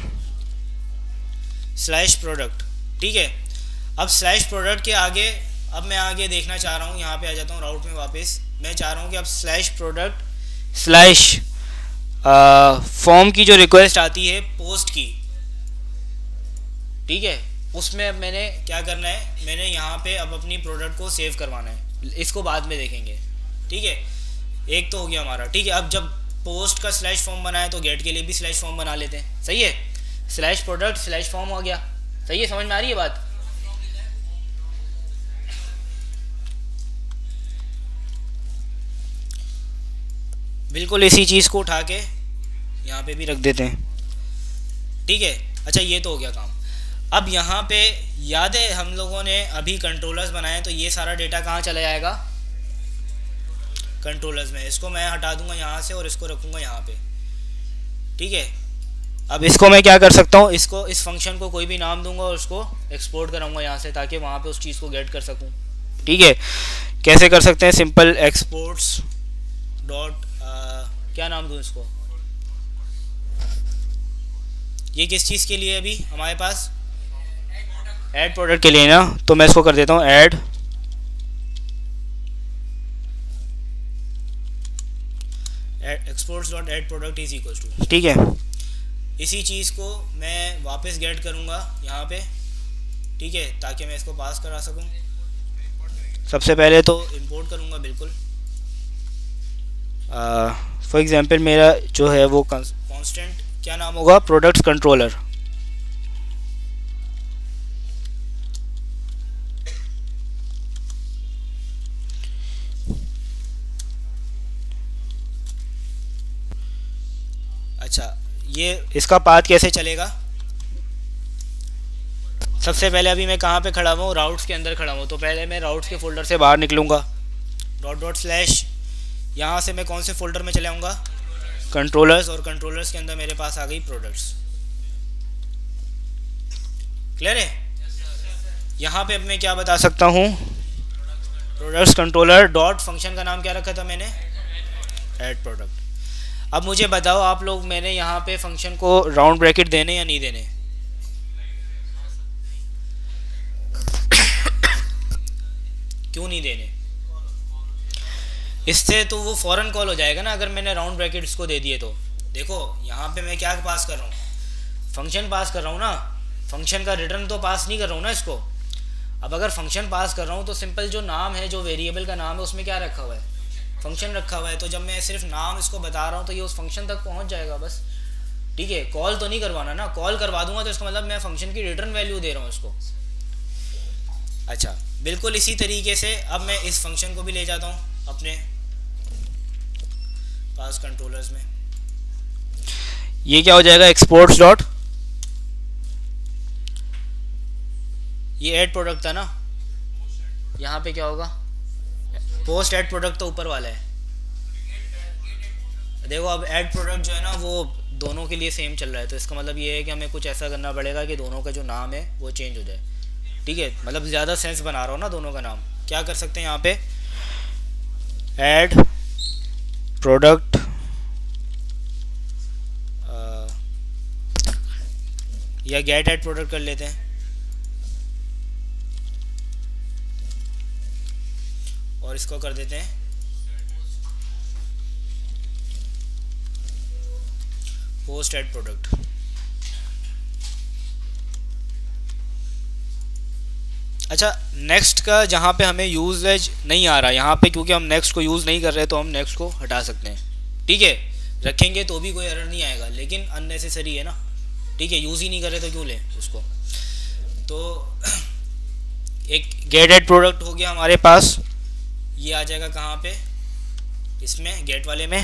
स्लैश प्रोडक्ट, ठीक है। अब स्लैश प्रोडक्ट के आगे अब मैं आगे देखना चाह रहा हूँ, यहाँ पे आ जाता हूँ राउट में वापस। मैं चाह रहा हूँ कि अब स्लैश प्रोडक्ट स्लैश फॉर्म की जो रिक्वेस्ट आती है पोस्ट की, ठीक है, उसमें अब मैंने क्या करना है, मैंने यहाँ पे अब अपनी प्रोडक्ट को सेव करवाना है। इसको बाद में देखेंगे, ठीक है। एक तो हो गया हमारा, ठीक है। अब जब पोस्ट का स्लैश फॉर्म बनाया तो गेट के लिए भी स्लैश फॉर्म बना लेते हैं, सही है। स्लैश प्रोडक्ट स्लैश फॉर्म हो गया, सही है, समझ में आ रही है बात? बिल्कुल इसी चीज़ को उठा के यहाँ पे भी रख देते हैं, ठीक है। अच्छा ये तो हो गया काम। अब यहाँ पे याद है हम लोगों ने अभी कंट्रोलर्स बनाए, तो ये सारा डेटा कहाँ चला जाएगा? कंट्रोलर्स में। इसको मैं हटा दूंगा यहाँ से और इसको रखूँगा यहाँ पे, ठीक है। अब इसको मैं क्या कर सकता हूँ, इस फंक्शन को कोई भी नाम दूंगा और उसको एक्सपोर्ट कराऊंगा यहाँ से, ताकि वहाँ पे उस चीज़ को गेट कर सकूँ, ठीक है। कैसे कर सकते हैं? सिंपल एक्सपोर्ट्स डॉट क्या नाम दूँ इसको? ये किस चीज़ के लिए अभी हमारे पास? ऐड प्रोडक्ट के लिए ना, तो मैं इसको कर देता हूँ add exports dot add product is equal to, ठीक है। इसी चीज़ को मैं वापस गेट करूँगा यहाँ पे, ठीक है, ताकि मैं इसको पास करा सकूँ। सबसे पहले तो इंपोर्ट करूँगा, बिल्कुल। फॉर एग्जांपल मेरा जो है वो कांस्टेंट क्या नाम होगा? प्रोडक्ट्स कंट्रोलर, अच्छा, ये इसका पाथ कैसे चलेगा? सबसे पहले अभी मैं कहाँ पे खड़ा हुआ हूँ? राउट्स के अंदर खड़ा हूँ। तो पहले मैं राउट्स के फोल्डर से बाहर निकलूँगा, डॉट डॉट स्लैश, यहाँ से मैं कौन से फोल्डर में चले आऊँगा? कंट्रोलर्स, और कंट्रोलर्स के अंदर मेरे पास आ गई प्रोडक्ट्स। क्लियर है? यहाँ पे अब मैं क्या बता सकता हूँ? प्रोडक्ट्स कंट्रोलर डॉट फंक्शन का नाम क्या रखा था मैंने? Add product. अब मुझे बताओ आप लोग, मैंने यहाँ पे फंक्शन को राउंड ब्रैकेट देने या नहीं देने? क्यों नहीं देने? इससे तो वो फौरन कॉल हो जाएगा ना अगर मैंने राउंड ब्रैकेट इसको दे दिए तो। देखो यहाँ पे मैं क्या पास कर रहा हूँ? फंक्शन पास कर रहा हूँ ना, फंक्शन का रिटर्न तो पास नहीं कर रहा हूँ ना इसको। अब अगर फंक्शन पास कर रहा हूँ तो सिंपल जो नाम है, जो वेरिएबल का नाम है, उसमें क्या रखा हुआ है? फंक्शन रखा हुआ है। तो जब मैं सिर्फ नाम इसको बता रहा हूँ तो ये उस फंक्शन तक पहुँच जाएगा बस। ठीक है, कॉल तो नहीं करवाना ना। कॉल करवा दूंगा तो इसका मतलब मैं फंक्शन की रिटर्न वैल्यू दे रहा हूँ इसको। अच्छा, बिल्कुल इसी तरीके से अब मैं इस फंक्शन को भी ले जाता हूँ अपने पास कंट्रोलर्स में। ये क्या हो जाएगा? एक्सपोर्ट्स डॉट, ये ऐड प्रोडक्ट था ना, यहाँ पे क्या होगा? पोस्ट ऐड प्रोडक्ट तो ऊपर वाला है। देखो अब ऐड प्रोडक्ट जो है ना वो दोनों के लिए सेम चल रहा है, तो इसका मतलब ये है कि हमें कुछ ऐसा करना पड़ेगा कि दोनों का जो नाम है वो चेंज हो जाए। ठीक है, मतलब ज़्यादा सेंस बना रहा हूँ ना दोनों का नाम। क्या कर सकते हैं यहाँ पे? ऐड प्रोडक्ट या गेट ऐड प्रोडक्ट कर लेते हैं, और इसको कर देते हैं पोस्ट ऐड प्रोडक्ट। अच्छा, नेक्स्ट का जहाँ पे हमें यूजेज नहीं आ रहा यहाँ पे, क्योंकि हम नेक्स्ट को यूज़ नहीं कर रहे तो हम नेक्स्ट को हटा सकते हैं। ठीक है, रखेंगे तो भी कोई एरर नहीं आएगा, लेकिन अननेसेसरी है ना। ठीक है, यूज़ ही नहीं कर रहे तो क्यों लें उसको। तो एक गेट ऐड प्रोडक्ट हो गया हमारे पास। ये आ जाएगा कहाँ पे? इसमें गेट वाले में।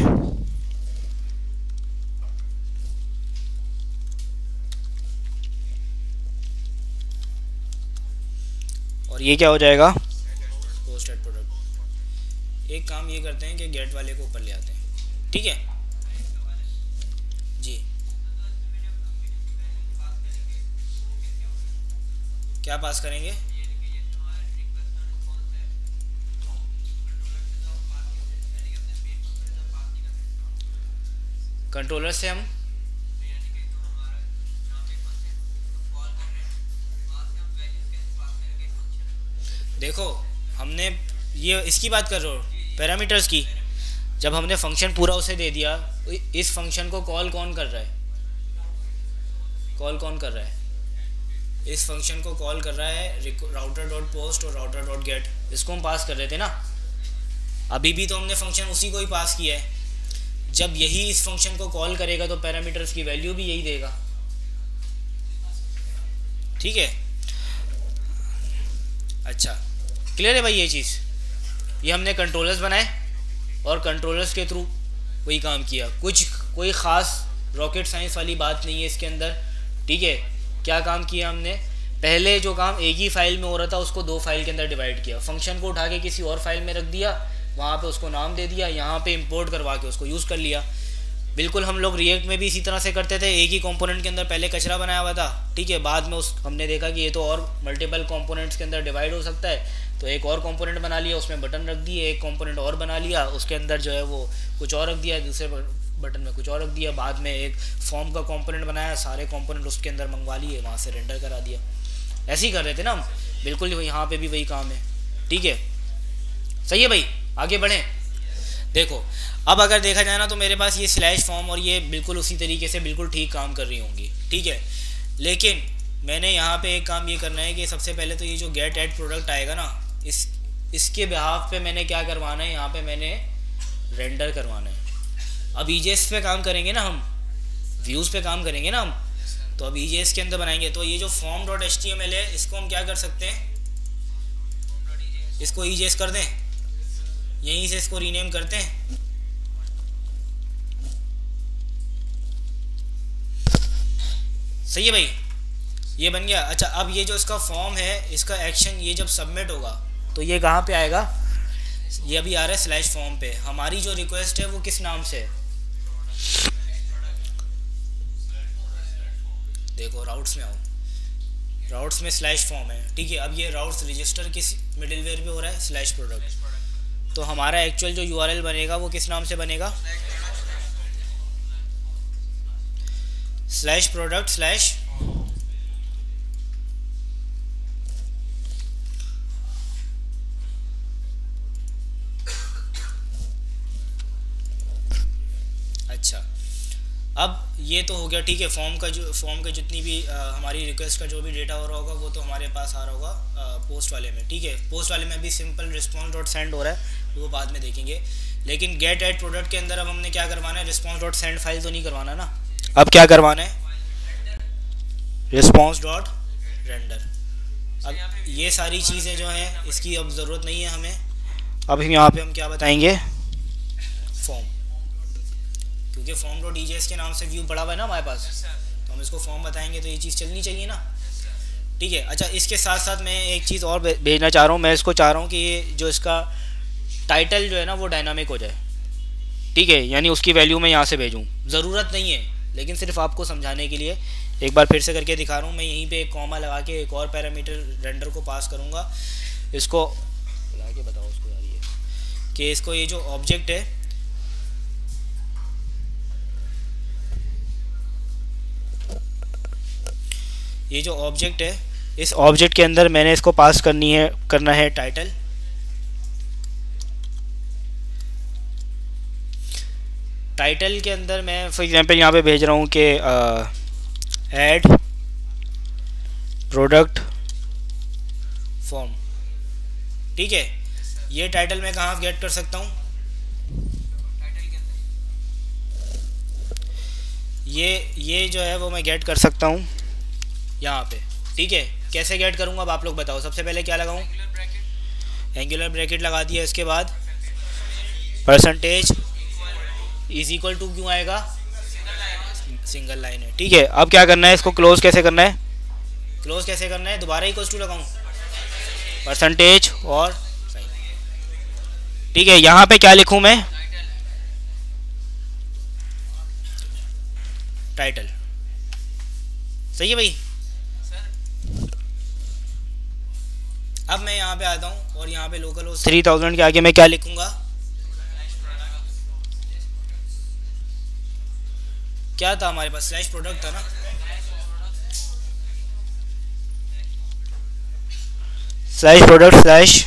और ये क्या हो जाएगा? Post add product. एक काम ये करते हैं कि गेट वाले को ऊपर ले आते हैं। ठीक है जी, क्या पास करेंगे? कंट्रोलर से हम देखो, हमने ये इसकी बात कर रहे हो, पैरामीटर्स की। जब हमने फंक्शन पूरा उसे दे दिया, इस फंक्शन को कॉल कौन कर रहा है? कॉल कौन कर रहा है? इस फंक्शन को कॉल कर रहा है राउटर डॉट पोस्ट और राउटर डॉट गेट। इसको हम पास कर रहे थे ना। अभी भी तो हमने फंक्शन उसी को ही पास किया है। जब यही इस फंक्शन को कॉल करेगा तो पैरामीटर्स की वैल्यू भी यही देगा। ठीक है, अच्छा क्लियर है भाई ये चीज़? ये हमने कंट्रोलर्स बनाए और कंट्रोलर्स के थ्रू वही काम किया। कुछ कोई ख़ास रॉकेट साइंस वाली बात नहीं है इसके अंदर। ठीक है, क्या काम किया हमने? पहले जो काम एक ही फाइल में हो रहा था उसको दो फाइल के अंदर डिवाइड किया। फंक्शन को उठा के किसी और फाइल में रख दिया, वहाँ पे उसको नाम दे दिया, यहाँ पे इंपोर्ट करवा के उसको यूज़ कर लिया। बिल्कुल हम लोग रिएक्ट में भी इसी तरह से करते थे। एक ही कंपोनेंट के अंदर पहले कचरा बनाया हुआ था। ठीक है, बाद में हमने देखा कि ये तो और मल्टीपल कंपोनेंट्स के अंदर डिवाइड हो सकता है, तो एक और कंपोनेंट बना लिया, उसमें बटन रख दिए। एक कंपोनेंट और बना लिया, उसके अंदर जो है वो कुछ और रख दिया, दूसरे बटन में कुछ और रख दिया। बाद में एक फॉर्म का कंपोनेंट बनाया, सारे कंपोनेंट उसके अंदर मंगवा लिए, वहाँ से रेंडर करा दिया। ऐसे ही कर रहे थे ना हम। बिल्कुल यहाँ पे भी वही काम है। ठीक है, सही है भाई, आगे बढ़ें। देखो अब अगर देखा जाए ना तो मेरे पास ये स्लैश फॉर्म और ये बिल्कुल उसी तरीके से बिल्कुल ठीक काम कर रही होंगी। ठीक है, लेकिन मैंने यहाँ पे एक काम ये करना है कि सबसे पहले तो ये जो गेट ऐड प्रोडक्ट आएगा ना, इसके बिहाफ पे मैंने क्या करवाना है? यहाँ पे मैंने रेंडर करवाना है। अब ईजेएस पे काम करेंगे ना हम, व्यूज़ पे काम करेंगे ना हम, तो अब ईजेएस के अंदर बनाएंगे। तो ये जो फॉर्म डॉट HTML है, इसको हम क्या कर सकते हैं? इसको ईजेएस कर दें, यहीं से इसको रीनेम करते हैं। सही है भाई, ये बन गया। अच्छा अब ये जो इसका फॉर्म है, इसका एक्शन ये जब सबमिट होगा तो ये कहाँ पे आएगा, ये अभी आ रहा है स्लैश फॉर्म पे। हमारी जो रिक्वेस्ट है वो किस नाम से है, देखो राउट्स में आओ, राउट्स में स्लैश फॉर्म है, ठीक है। अब ये राउट्स रजिस्टर किस मिडिलवेयर पे हो रहा है, स्लैश प्रोडक्ट। तो हमारा एक्चुअल जो यूआरएल बनेगा वो किस नाम से बनेगा, स्लैश प्रोडक्ट स्लैश अच्छा। अब ये तो हो गया, ठीक है। फॉर्म का जितनी भी हमारी रिक्वेस्ट का जो भी डेटा हो रहा होगा वो तो हमारे पास आ रहा होगा पोस्ट वाले में, ठीक है। पोस्ट वाले में भी सिंपल रिस्पॉन्स डॉट सेंड हो रहा है, वो बाद में देखेंगे। लेकिन गेट एट प्रोडक्ट के अंदर अब हमने क्या करवाना है, रिस्पॉन्स डॉट सेंड फाइल तो नहीं करवाना ना, अब क्या करवाना है, रिस्पॉन्स डॉट रेंडर। अब ये सारी चीज़ें जो हैं इसकी अब ज़रूरत नहीं है हमें। अब यहाँ पे हम क्या बताएंगे, फॉर्म, क्योंकि फॉर्म डॉट ईजेएस के नाम से व्यू पड़ा हुआ है ना हमारे पास, तो हम इसको फॉर्म बताएंगे तो ये चीज़ चलनी चाहिए ना, ठीक है। अच्छा इसके साथ साथ मैं एक चीज़ और भेजना चाह रहा हूँ, मैं इसको चाह रहा हूँ कि ये जो इसका टाइटल जो है ना वो डायनामिक हो जाए, ठीक है। यानी उसकी वैल्यू मैं यहाँ से भेजूँ, ज़रूरत नहीं है लेकिन सिर्फ आपको समझाने के लिए एक बार फिर से करके दिखा रहा हूँ। मैं यहीं पे एक कॉमा लगा के एक और पैरामीटर रेंडर को पास करूँगा, इसको लगा के बताओ उसको यार, ये कि इसको ये जो ऑब्जेक्ट है ये जो ऑब्जेक्ट है, इस ऑब्जेक्ट के अंदर मैंने इसको पास करना है टाइटल। टाइटल के अंदर मैं फॉर एग्जांपल यहाँ पे भेज रहा हूँ कि ऐड प्रोडक्ट फॉर्म, ठीक है। ये टाइटल मैं कहाँ गेट कर सकता हूँ, ये जो है वो मैं गेट कर सकता हूँ यहाँ पे, ठीक है। कैसे गेट करूँगा अब आप लोग बताओ। सबसे पहले क्या लगाऊँ, एंगुलर ब्रैकेट लगा दिया, इसके बाद परसेंटेज इज इक्वल टू क्यों आएगा, सिंगल लाइन है, ठीक है। अब क्या करना है, इसको क्लोज कैसे करना है, क्लोज कैसे करना है, दोबारा इक्वल टू लगाऊँ परसेंटेज और, ठीक है। यहाँ पे क्या लिखूँ मैं, टाइटल, सही है भाई। अब मैं यहाँ पे आता हूँ और यहाँ पे लोकल होस्ट 3000 के आगे मैं क्या लिखूंगा, क्या था हमारे पास, स्लैश प्रोडक्ट था ना, स्लैश प्रोडक्ट स्लैश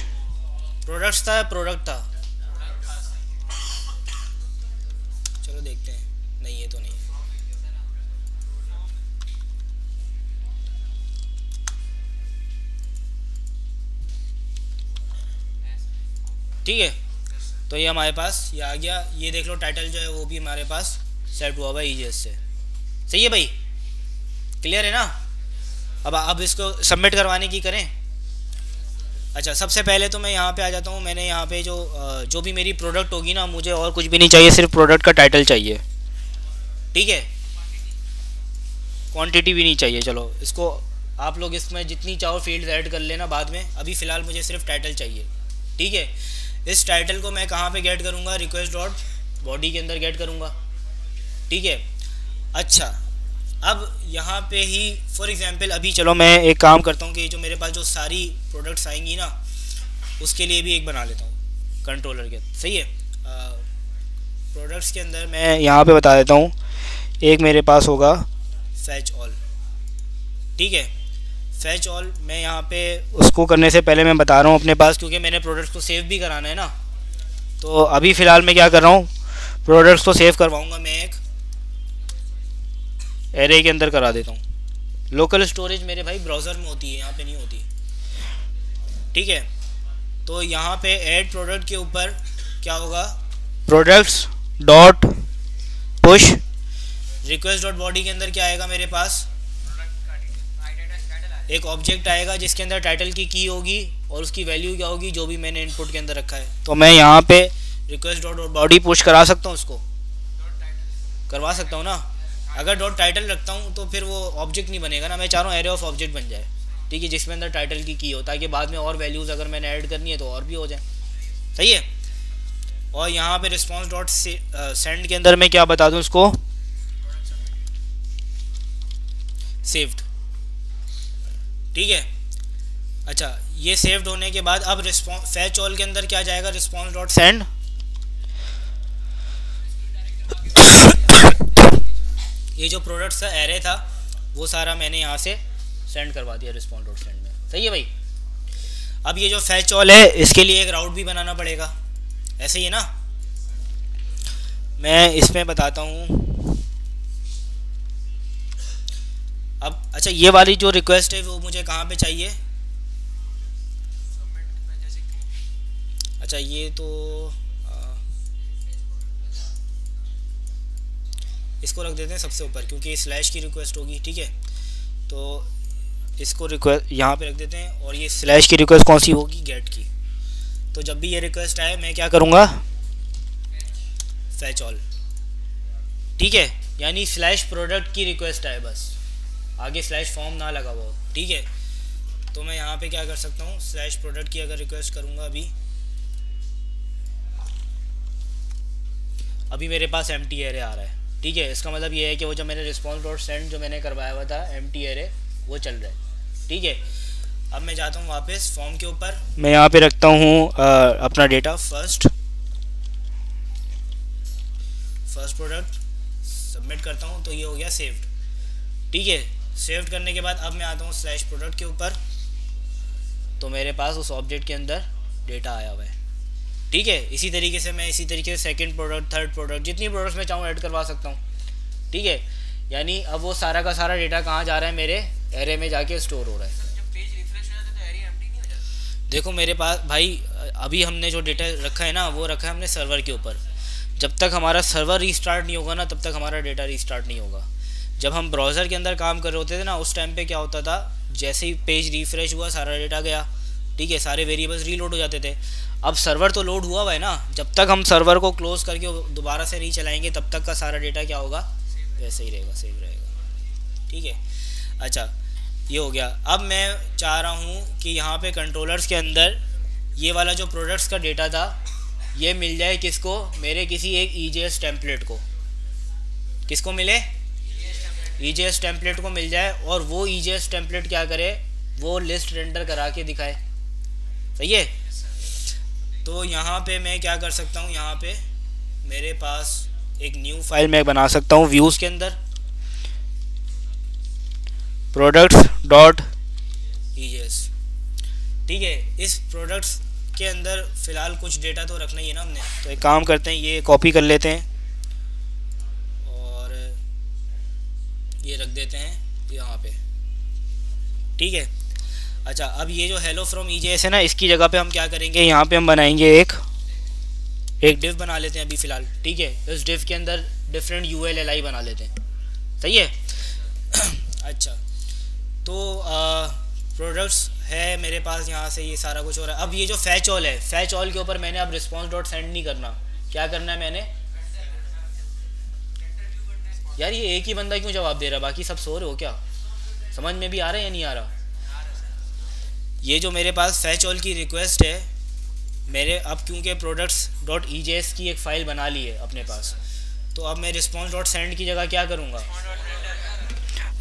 प्रोडक्ट्स था, प्रोडक्ट था, चलो देखते हैं, नहीं ये तो नहीं है, ठीक है। तो ये हमारे पास ये आ गया, ये देख लो टाइटल जो है वो भी हमारे पास सेट हुआ हुआ है ईजेएस से, सही है भाई, क्लियर है ना। अब इसको सबमिट करवाने की करें। अच्छा सबसे पहले तो मैं यहाँ पे आ जाता हूँ, मैंने यहाँ पे जो भी मेरी प्रोडक्ट होगी ना, मुझे और कुछ भी नहीं चाहिए, सिर्फ प्रोडक्ट का टाइटल चाहिए, ठीक है, क्वांटिटी भी नहीं चाहिए। चलो इसको आप लोग इसमें जितनी चाहो फील्ड ऐड कर लेना बाद में, अभी फ़िलहाल मुझे सिर्फ टाइटल चाहिए, ठीक है। इस टाइटल को मैं कहाँ पे गेट करूँगा, रिक्वेस्ट डॉट बॉडी के अंदर गेट करूँगा, ठीक है। अच्छा अब यहाँ पे ही फॉर एग्जांपल अभी चलो मैं एक काम करता हूँ कि जो मेरे पास जो सारी प्रोडक्ट्स आएंगी ना उसके लिए भी एक बना लेता हूँ कंट्रोलर के, सही है। प्रोडक्ट्स के अंदर मैं यहाँ पे बता देता हूँ, एक मेरे पास होगा फैच ऑल, ठीक है। फैच ऑल मैं यहाँ पे उसको करने से पहले मैं बता रहा हूँ अपने पास, क्योंकि मैंने प्रोडक्ट्स को सेव भी कराना है ना, तो अभी फ़िलहाल मैं क्या कर रहा हूँ, प्रोडक्ट्स को सेव करवाऊँगा मैं एक एरे के अंदर करा देता हूँ। लोकल स्टोरेज मेरे भाई ब्राउज़र में होती है, यहाँ पे नहीं होती, ठीक है। तो यहाँ पे ऐड प्रोडक्ट के ऊपर क्या होगा, products dot push, request dot body के अंदर क्या आएगा मेरे पास, एक ऑब्जेक्ट आएगा जिसके अंदर टाइटल की होगी और उसकी वैल्यू क्या होगी, जो भी मैंने इनपुट के अंदर रखा है। तो मैं यहाँ पे रिक्वेस्ट डॉट बॉडी पुश करा सकता हूँ, उसको करवा सकता हूँ ना, अगर डॉट टाइटल रखता हूँ तो फिर वो ऑब्जेक्ट नहीं बनेगा ना, मैं चाह रहा हूँ एरे ऑफ ऑब्जेक्ट बन जाए, ठीक है, जिसमें अंदर टाइटल की हो, ताकि बाद में और वैल्यूज़ अगर मैंने ऐड करनी है तो और भी हो जाए। सही है। और यहाँ पे रिस्पॉन्स डॉट सेंड के अंदर मैं क्या बता दूँ इसको, सेव्ड, ठीक है। अच्छा, ये सेव्ड होने के बाद अब रिस्पॉन्स फैच ऑल के अंदर क्या जाएगा, रिस्पॉन्स डॉट सेंड, ये जो प्रोडक्ट्स का एरे था वो सारा मैंने यहाँ से सेंड करवा दिया रिस्पॉन्स डॉट सेंड में। सही है भाई। अब ये जो फैच ऑल है इसके लिए एक राउट भी बनाना पड़ेगा, ऐसे ही है ना, मैं इसमें बताता हूँ। अब अच्छा, ये वाली जो रिक्वेस्ट है वो मुझे कहाँ पे चाहिए, अच्छा ये तो इसको रख देते हैं सबसे ऊपर, क्योंकि स्लैश की रिक्वेस्ट होगी, ठीक है। तो इसको रिक्वेस्ट यहाँ पे रख देते हैं, और ये स्लैश की रिक्वेस्ट कौन सी होगी, गेट की। तो जब भी ये रिक्वेस्ट आए मैं क्या करूँगा, फैच ऑल, ठीक है, यानी स्लैश प्रोडक्ट की रिक्वेस्ट आए बस, आगे स्लैश फॉर्म ना लगा हुआ, ठीक है। तो मैं यहाँ पे क्या कर सकता हूँ, स्लैश प्रोडक्ट की अगर रिक्वेस्ट करूँगा, अभी मेरे पास एम्प्टी एरे आ रहा है, ठीक है। इसका मतलब ये है कि वो जो मैंने रिस्पॉन्स डॉट सेंड जो मैंने करवाया हुआ था एम्प्टी एरे वो चल रहा है, ठीक है। अब मैं जाता हूँ वापस फॉर्म के ऊपर, मैं यहाँ पे रखता हूँ अपना डेटा, फर्स्ट प्रोडक्ट, सबमिट करता हूँ, तो ये हो गया सेव्ड, ठीक है। सेव्ड करने के बाद अब मैं आता हूँ स्लैश प्रोडक्ट के ऊपर, तो मेरे पास उस ऑब्जेक्ट के अंदर डेटा आया हुआ है, ठीक है। इसी तरीके से मैं सेकंड प्रोडक्ट, थर्ड प्रोडक्ट, जितनी प्रोडक्ट्स मैं चाहूँ ऐड करवा सकता हूँ, ठीक है। यानी अब वो सारा का सारा डेटा कहाँ जा रहा है, मेरे एरे में जाके स्टोर हो रहा है। जब पेज रिफ्रेश हो जाता है तो एरे एम्प्टी नहीं हो जाता? देखो मेरे पास भाई अभी हमने जो डेटा रखा है ना, वो रखा है हमने सर्वर के ऊपर। जब तक हमारा सर्वर रीस्टार्ट नहीं होगा ना, तब तक हमारा डेटा रीस्टार्ट नहीं होगा। जब हम ब्राउज़र के अंदर काम कर रहे होते थे ना, उस टाइम पे क्या होता था, जैसे ही पेज रिफ्रेश हुआ सारा डेटा गया, ठीक है, सारे वेरिएबल्स रीलोड हो जाते थे। अब सर्वर तो लोड हुआ हुआ है ना, जब तक हम सर्वर को क्लोज करके दोबारा से रीचलाएंगे तब तक का सारा डेटा क्या होगा, वैसे ही रहेगा, सेव रहेगा, ठीक है। अच्छा, ये हो गया। अब मैं चाह रहा हूँ कि यहाँ पे कंट्रोलर्स के अंदर ये वाला जो प्रोडक्ट्स का डेटा था ये मिल जाए किसको, मेरे किसी एक EJS टेम्पलेट को। किसको मिले, EJS टेम्पलेट को मिल जाए, और वो EJS टेम्पलेट क्या करे, वो लिस्ट रेंडर करा के दिखाए। सही है। तो यहाँ पे मैं क्या कर सकता हूँ, यहाँ पे मेरे पास एक न्यू फाइल मैं बना सकता हूँ व्यूज़ के अंदर, products डॉट EJS, ठीक है। इस प्रोडक्ट्स के अंदर फ़िलहाल कुछ डेटा तो रखना ही है ना हमने, तो एक काम करते हैं, ये कॉपी कर लेते हैं और ये रख देते हैं यहाँ पे, ठीक है। अच्छा, अब ये जो हेलो फ्रॉम EJS है ना, इसकी जगह पे हम क्या करेंगे, यहाँ पे हम बनाएंगे एक डिव बना लेते हैं अभी फ़िलहाल, ठीक है। इस डिव के अंदर डिफरेंट ULLI बना लेते हैं। सही है। अच्छा, तो प्रोडक्ट्स है मेरे पास, यहाँ से ये सारा कुछ हो रहा है। अब ये जो फैच ऑल है, फैच ऑल के ऊपर मैंने अब रिस्पॉन्स डॉट सेंड नहीं करना, क्या करना है मैंने, यार ये एक ही बंदा क्यों जवाब दे रहा है, बाकी सब सो रहे हो क्या, समझ में भी आ रहा है या नहीं आ रहा। ये जो मेरे पास फैच ऑल की रिक्वेस्ट है मेरे, अब क्योंकि प्रोडक्ट्स डॉट EJS की एक फ़ाइल बना ली है अपने पास, तो अब मैं रिस्पॉन्स डॉट सेंड की जगह क्या करूँगा,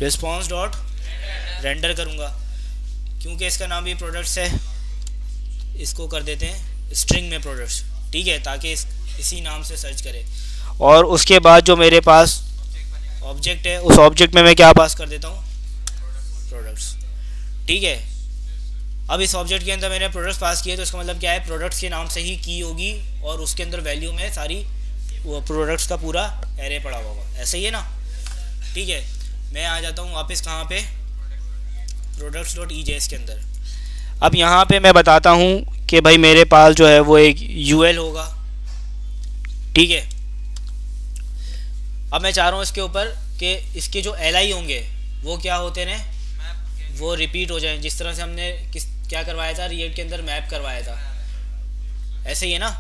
रिस्पॉन्स डॉट रेंडर करूँगा, क्योंकि इसका नाम भी प्रोडक्ट्स है। इसको कर देते हैं स्ट्रिंग में प्रोडक्ट्स, ठीक है, ताकि इसी नाम से सर्च करे। और उसके बाद जो मेरे पास ऑब्जेक्ट है, उस ऑब्जेक्ट में मैं क्या पास कर देता हूँ, प्रोडक्ट्स, ठीक है। अब इस ऑब्जेक्ट के अंदर मैंने प्रोडक्ट्स पास किए, तो इसका मतलब क्या है, प्रोडक्ट्स के नाम से ही की होगी, और उसके अंदर वैल्यू में सारी वो प्रोडक्ट्स का पूरा एरे पड़ा हुआ होगा। ऐसा ही है ना, ठीक है। मैं आ जाता हूँ वापस कहाँ पे, प्रोडक्ट्स डॉट EJS के अंदर। अब यहाँ पे मैं बताता हूँ कि भाई मेरे पास जो है वो एक UL होगा, ठीक है। अब मैं चाह रहा हूँ इसके ऊपर कि इसके जो LI होंगे वो क्या होते हैं, वो रिपीट हो जाएं, जिस तरह से हमने क्या करवाया था, रिएक्ट के अंदर मैप करवाया था, ऐसे ही है ना,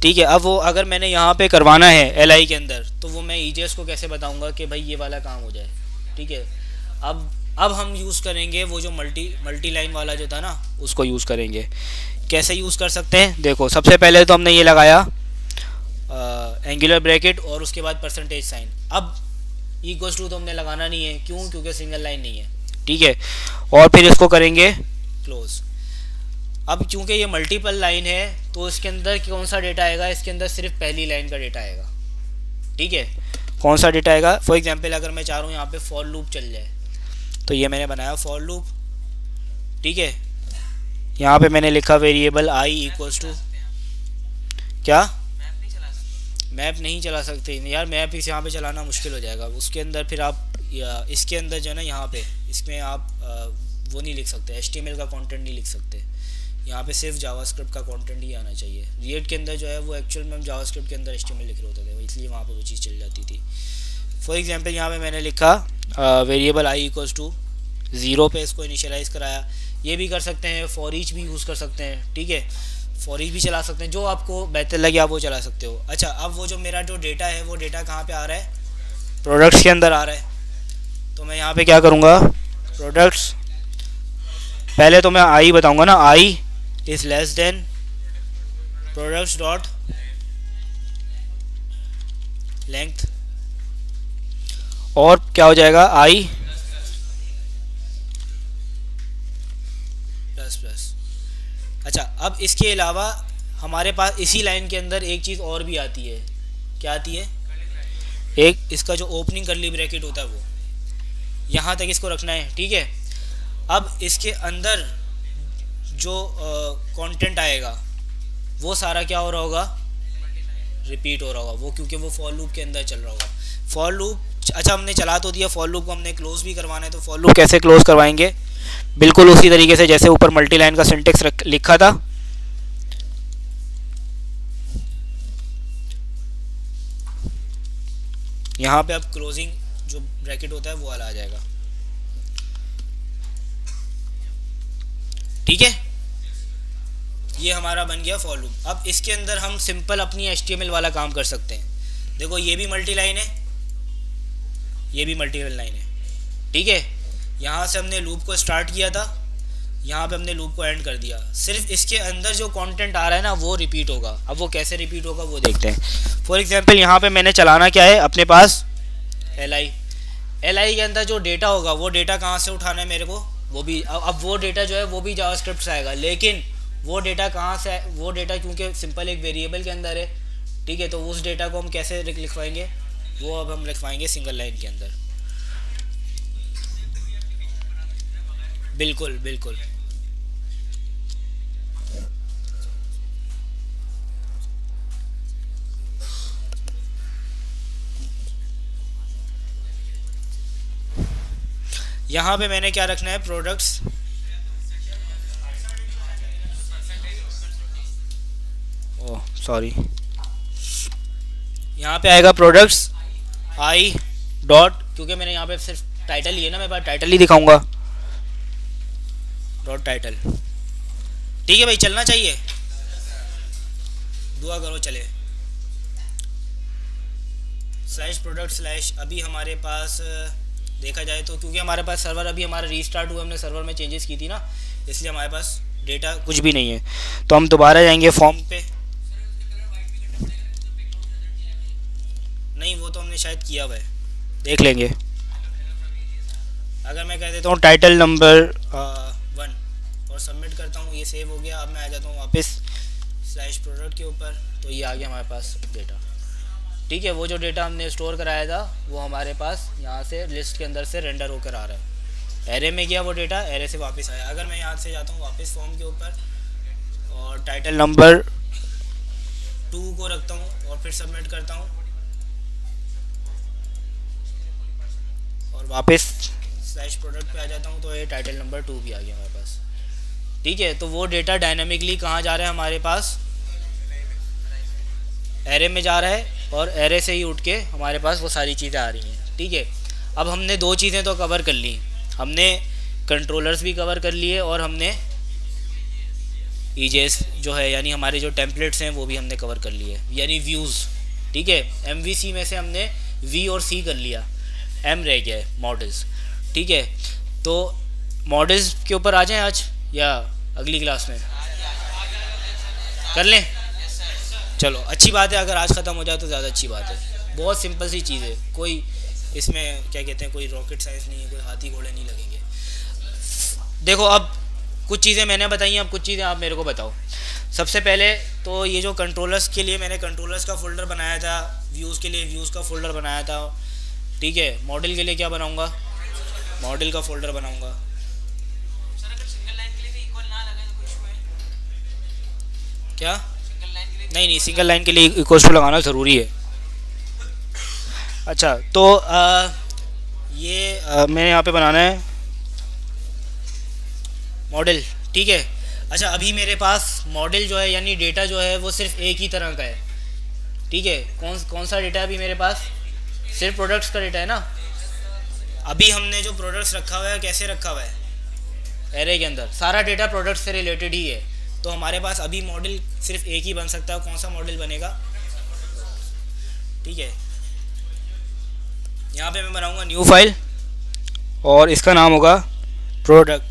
ठीक है। अब वो अगर मैंने यहाँ पे करवाना है LI के अंदर, तो वो मैं EJS को कैसे बताऊंगा कि भाई ये वाला काम हो जाए, ठीक है। अब हम यूज़ करेंगे वो जो मल्टी लाइन वाला जो था ना, उसको यूज़ करेंगे। कैसे यूज़ कर सकते हैं, देखो सबसे पहले तो हमने ये लगाया एंगुलर ब्रैकेट और उसके बाद परसेंटेज साइन। अब इक्वल्स टू तो हमने लगाना नहीं है, क्यों, क्योंकि सिंगल लाइन नहीं है, ठीक है। और फिर इसको करेंगे क्लोज। अब चूंकि ये मल्टीपल लाइन है तो इसके अंदर कौन सा डेटा आएगा, इसके अंदर सिर्फ पहली लाइन का डेटा आएगा, ठीक है। कौन सा डेटा आएगा, फॉर एग्जांपल अगर मैं चाह रहा हूँ यहाँ पे फॉर लूप चल जाए, तो ये मैंने बनाया फॉर लूप, ठीक है। यहाँ पे मैंने लिखा वेरिएबल आई इक्वल्स टू क्या, मैप नहीं चला सकते यार, मैप इस यहाँ पे चलाना मुश्किल हो जाएगा। उसके अंदर फिर आप इसके अंदर जो है ना, यहाँ पे इसमें आप वो नहीं लिख सकते, HTML का कंटेंट नहीं लिख सकते। यहाँ पे सिर्फ जावास्क्रिप्ट का कंटेंट ही आना चाहिए। रिएक्ट के अंदर जो है वो एक्चुअल में हम जावास्क्रिप्ट के अंदर HTML लिख रहे होते थे, इसलिए वहाँ पे वो चीज़ चल जाती थी। फॉर एग्जांपल यहाँ पे मैंने लिखा वेरिएबल आई इक्वल्स टू 0 पे इसको इनिशियलाइज कराया। ये भी कर सकते हैं, फॉर ईच भी यूज़ कर सकते हैं, ठीक है। फॉर ईच भी चला सकते हैं, जो आपको बेहतर लगे आप वो चला सकते हो। अच्छा, अब वो जो मेरा जो डेटा है वो डेटा कहाँ पे आ रहा है, प्रोडक्ट्स के अंदर आ रहा है। तो मैं यहाँ पे क्या करूँगा, प्रोडक्ट्स, पहले तो मैं आई बताऊँगा ना, I is less than products dot length, और क्या हो जाएगा आई प्लस प्लस। अच्छा, अब इसके अलावा हमारे पास इसी लाइन के अंदर एक चीज़ और भी आती है। क्या आती है, एक इसका जो ओपनिंग करली ब्रैकेट होता है वो, यहाँ तक इसको रखना है, ठीक है। अब इसके अंदर जो कंटेंट आएगा वो सारा क्या हो रहा होगा, रिपीट हो रहा होगा वो, क्योंकि वो फॉर लूप के अंदर चल रहा होगा। फॉर लूप, अच्छा हमने चला तो दिया, फॉर लूप को हमने क्लोज भी करवाना है, तो फॉर लूप कैसे क्लोज करवाएंगे, बिल्कुल उसी तरीके से जैसे ऊपर मल्टी लाइन का सिंटेक्स लिखा था। यहाँ पे अब क्लोजिंग जो ब्रैकेट होता है वो वाला आ जाएगा, ठीक है। ये हमारा बन गया फॉर लूप। अब इसके अंदर हम सिंपल अपनी HTML वाला काम कर सकते हैं। देखो ये भी मल्टी लाइन है, ये भी मल्टीपल लाइन है, ठीक है। यहाँ से हमने लूप को स्टार्ट किया था, यहाँ पे हमने लूप को एंड कर दिया। सिर्फ इसके अंदर जो कंटेंट आ रहा है ना वो रिपीट होगा। अब वो कैसे रिपीट होगा वो देखते हैं। फॉर एग्जांपल यहाँ पे मैंने चलाना क्या है, अपने पास LI के अंदर जो डेटा होगा वो डेटा कहाँ से उठाना है मेरे को, वो भी अब वो डेटा जो है वो भी जावास्क्रिप्ट से आएगा, लेकिन वो डेटा कहाँ से, वो डेटा क्योंकि सिंपल एक वेरिएबल के अंदर है, ठीक है। तो उस डेटा को हम कैसे लिखवाएंगे, वो अब हम लिखवाएंगे सिंगल लाइन के अंदर। बिल्कुल बिल्कुल, यहाँ पे मैंने क्या रखना है, प्रोडक्ट्स, ओह सॉरी, यहाँ पे आएगा प्रोडक्ट्स आई डॉट, क्योंकि मैंने यहाँ पे सिर्फ टाइटल ही है ना, मैं पास टाइटल ही दिखाऊंगा, डॉट टाइटल, ठीक है भाई। चलना चाहिए, दुआ करो चले। स्लैश प्रोडक्ट स्लैश, अभी हमारे पास देखा जाए तो, क्योंकि हमारे पास सर्वर अभी हमारा रीस्टार्ट हुआ, हमने सर्वर में चेंजेस की थी ना, इसलिए हमारे पास डेटा कुछ भी नहीं है। तो हम दोबारा जाएंगे फॉर्म पे, नहीं वो तो हमने शायद किया हुआ है, देख लेंगे। अगर मैं कह देता हूँ टाइटल नंबर 1 और सबमिट करता हूँ, ये सेव हो गया। अब मैं आ जाता हूँ वापस स्लैश प्रोडक्ट के ऊपर, तो ये आ गया हमारे पास डेटा, ठीक है। वो जो डेटा हमने स्टोर कराया था वो हमारे पास यहाँ से लिस्ट के अंदर से रेंडर होकर आ रहा है। एरे में गया वो डेटा, एरे से वापस आया। अगर मैं यहाँ से जाता हूँ वापस फॉर्म के ऊपर और टाइटल नंबर 2 को रखता हूँ और फिर सबमिट करता हूँ और वापस स्लैश प्रोडक्ट पे आ जाता हूँ, तो ये टाइटल नंबर 2 भी आ गया हमारे पास, ठीक है। तो वो डेटा डायनामिकली कहाँ जा रहा है, हमारे पास एरे में जा रहा है, और एरे से ही उठ के हमारे पास वो सारी चीज़ें आ रही हैं, ठीक है। अब हमने 2 चीज़ें तो कवर कर ली, हमने कंट्रोलर्स भी कवर कर लिए और हमने EJS जो है यानी हमारे जो टेम्पलेट्स हैं वो भी हमने कवर कर लिए, यानी व्यूज़, ठीक है, MVC में से हमने V और C कर लिया, M रह गया है मॉडल्स। ठीक है, तो मॉडल्स के ऊपर आ जाएं आज या अगली क्लास में कर लें? चलो अच्छी बात है, अगर आज ख़त्म हो जाए तो ज़्यादा अच्छी बात है। बहुत सिंपल सी चीज़ है, कोई इसमें क्या कहते हैं, कोई रॉकेट साइंस नहीं है, कोई हाथी घोड़े नहीं लगेंगे। देखो अब कुछ चीज़ें मैंने बताई हैं, अब कुछ चीज़ें आप मेरे को बताओ। सबसे पहले तो ये जो कंट्रोलर्स के लिए मैंने कंट्रोलर्स का फ़ोल्डर बनाया था, व्यूज़ के लिए व्यूज़ का फ़ोल्डर बनाया था। ठीक है, मॉडल के लिए क्या बनाऊँगा? मॉडल का फ़ोल्डर बनाऊँगा। क्या? नहीं, सिंगल लाइन के लिए इक्वल्स टू लगाना ज़रूरी है। अच्छा, तो मैंने यहाँ पे बनाना है मॉडल। ठीक है, अच्छा अभी मेरे पास मॉडल जो है यानी डेटा जो है वो सिर्फ एक ही तरह का है। ठीक है, कौन सा डेटा है अभी मेरे पास? सिर्फ प्रोडक्ट्स का डेटा है ना। अभी हमने जो प्रोडक्ट्स रखा हुआ है कैसे रखा हुआ है? एरे के अंदर सारा डेटा प्रोडक्ट्स से रिलेटेड ही है। तो हमारे पास अभी मॉडल सिर्फ एक ही बन सकता है। कौन सा मॉडल बनेगा? ठीक है, यहाँ पे मैं बनाऊंगा न्यू फाइल और इसका नाम होगा प्रोडक्ट।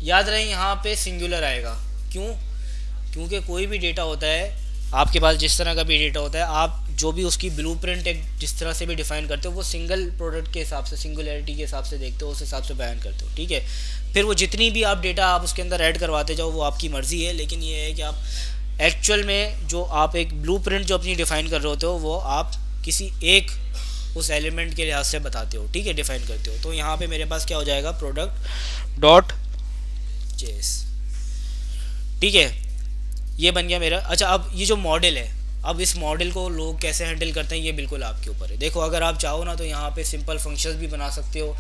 याद रहे यहाँ पे सिंगुलर आएगा। क्यों? क्योंकि कोई भी डेटा होता है आपके पास, जिस तरह का भी डेटा होता है, आप जो भी उसकी ब्लूप्रिंट एक जिस तरह से भी डिफाइन करते हो वो सिंगल प्रोडक्ट के हिसाब से, सिंगुलरिटी के हिसाब से देखते हो, उस हिसाब से बयान करते हो। ठीक है, फिर वो जितनी भी आप डेटा आप उसके अंदर ऐड करवाते जाओ वो आपकी मर्ज़ी है, लेकिन ये है कि आप एक्चुअल में जो आप एक ब्लूप्रिंट जो अपनी डिफ़ाइन कर रहे होते हो वो आप किसी एक उस एलिमेंट के लिहाज से बताते हो। ठीक है, डिफ़ाइन करते हो। तो यहाँ पे मेरे पास क्या हो जाएगा? Product dot JS. ठीक है, ये बन गया मेरा। अच्छा, अब ये जो मॉडल है, अब इस मॉडल को लोग कैसे हैंडल करते हैं ये बिल्कुल आपके ऊपर है। देखो अगर आप चाहो ना तो यहाँ पे सिंपल फंक्शंस भी बना सकते हो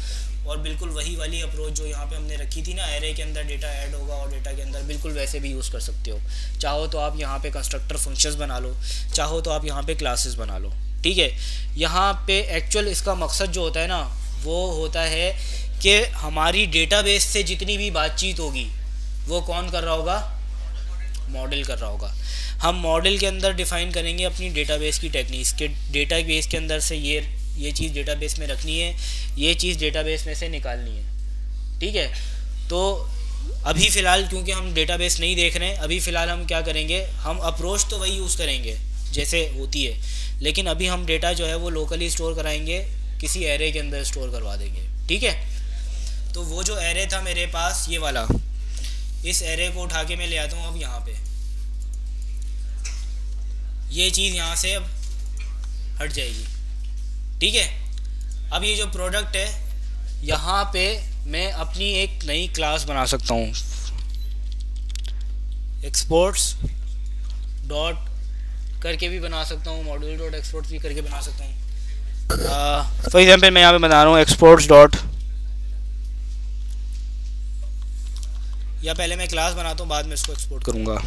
और बिल्कुल वही वाली अप्रोच जो यहाँ पे हमने रखी थी ना, एरे के अंदर डेटा ऐड होगा और डेटा के अंदर, बिल्कुल वैसे भी यूज़ कर सकते हो। चाहो तो आप यहाँ पे कंस्ट्रक्टर फंक्शंस बना लो, चाहो तो आप यहाँ पे क्लासेस बना लो। ठीक है, यहाँ पे एक्चुअल इसका मकसद जो होता है ना वो होता है कि हमारी डेटाबेस से जितनी भी बातचीत होगी वो कौन कर रहा होगा? मॉडल कर रहा होगा। हम मॉडल के अंदर डिफ़ाइन करेंगे अपनी डेटाबेस की टेक्निक्स के, डेटाबेस के अंदर से ये चीज़ डेटाबेस में रखनी है, ये चीज़ डेटाबेस में से निकालनी है। ठीक है, तो अभी फ़िलहाल क्योंकि हम डेटाबेस नहीं देख रहे हैं, अभी फ़िलहाल हम क्या करेंगे, हम अप्रोच तो वही यूज़ करेंगे जैसे होती है, लेकिन अभी हम डेटा जो है वो लोकली स्टोर कराएंगे, किसी एरे के अंदर स्टोर करवा देंगे। ठीक है, तो वो जो एरे था मेरे पास ये वाला, इस एरे को उठा के मैं ले आता हूँ अब यहाँ पे। ये चीज़ यहाँ से अब हट जाएगी। ठीक है, अब ये जो प्रोडक्ट है यहाँ पे मैं अपनी एक नई क्लास बना सकता हूँ, एक्सपोर्ट्स डॉट करके भी बना सकता हूँ, मॉड्यूल डॉट एक्सपोर्ट्स भी करके बना सकता हूँ। फॉर एग्जाम्पल मैं यहाँ पे बना रहा हूँ एक्सपोर्ट्स डॉट, या पहले मैं क्लास बनाता हूँ बाद में इसको एक्सपोर्ट करूँगा।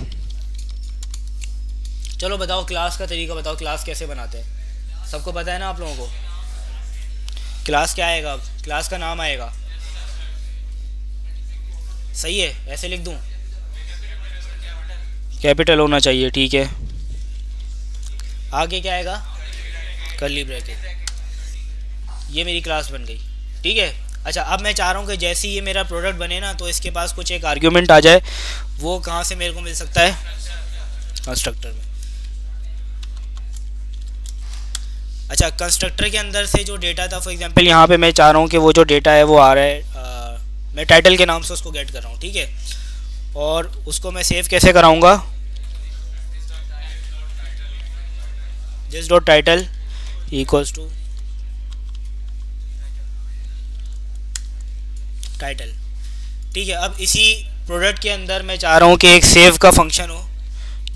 चलो बताओ क्लास का तरीका बताओ, क्लास कैसे बनाते हैं? सबको पता है ना आप लोगों को? क्लास क्या आएगा? अब क्लास का नाम आएगा, सही है? ऐसे लिख दूँ? कैपिटल होना चाहिए। ठीक है, आगे क्या आएगा? Curly bracket. ये मेरी क्लास बन गई। ठीक है, अच्छा अब मैं चाह रहा हूँ कि जैसे ही ये मेरा प्रोडक्ट बने ना तो इसके पास कुछ एक आर्ग्यूमेंट आ जाए। वो कहाँ से मेरे को मिल सकता है? कंस्ट्रक्टर में। अच्छा, कंस्ट्रक्टर के अंदर से जो डेटा था, फॉर एग्जांपल यहाँ पे मैं चाह रहा हूँ कि वो जो डेटा है वो आ रहा है, मैं टाइटल के नाम से उसको गेट कर रहा हूँ। ठीक है, और उसको मैं सेव कैसे कराऊँगा? This dot title equals to title. ठीक है, अब इसी प्रोडक्ट के अंदर मैं चाह रहा हूँ कि एक सेव का फंक्शन हो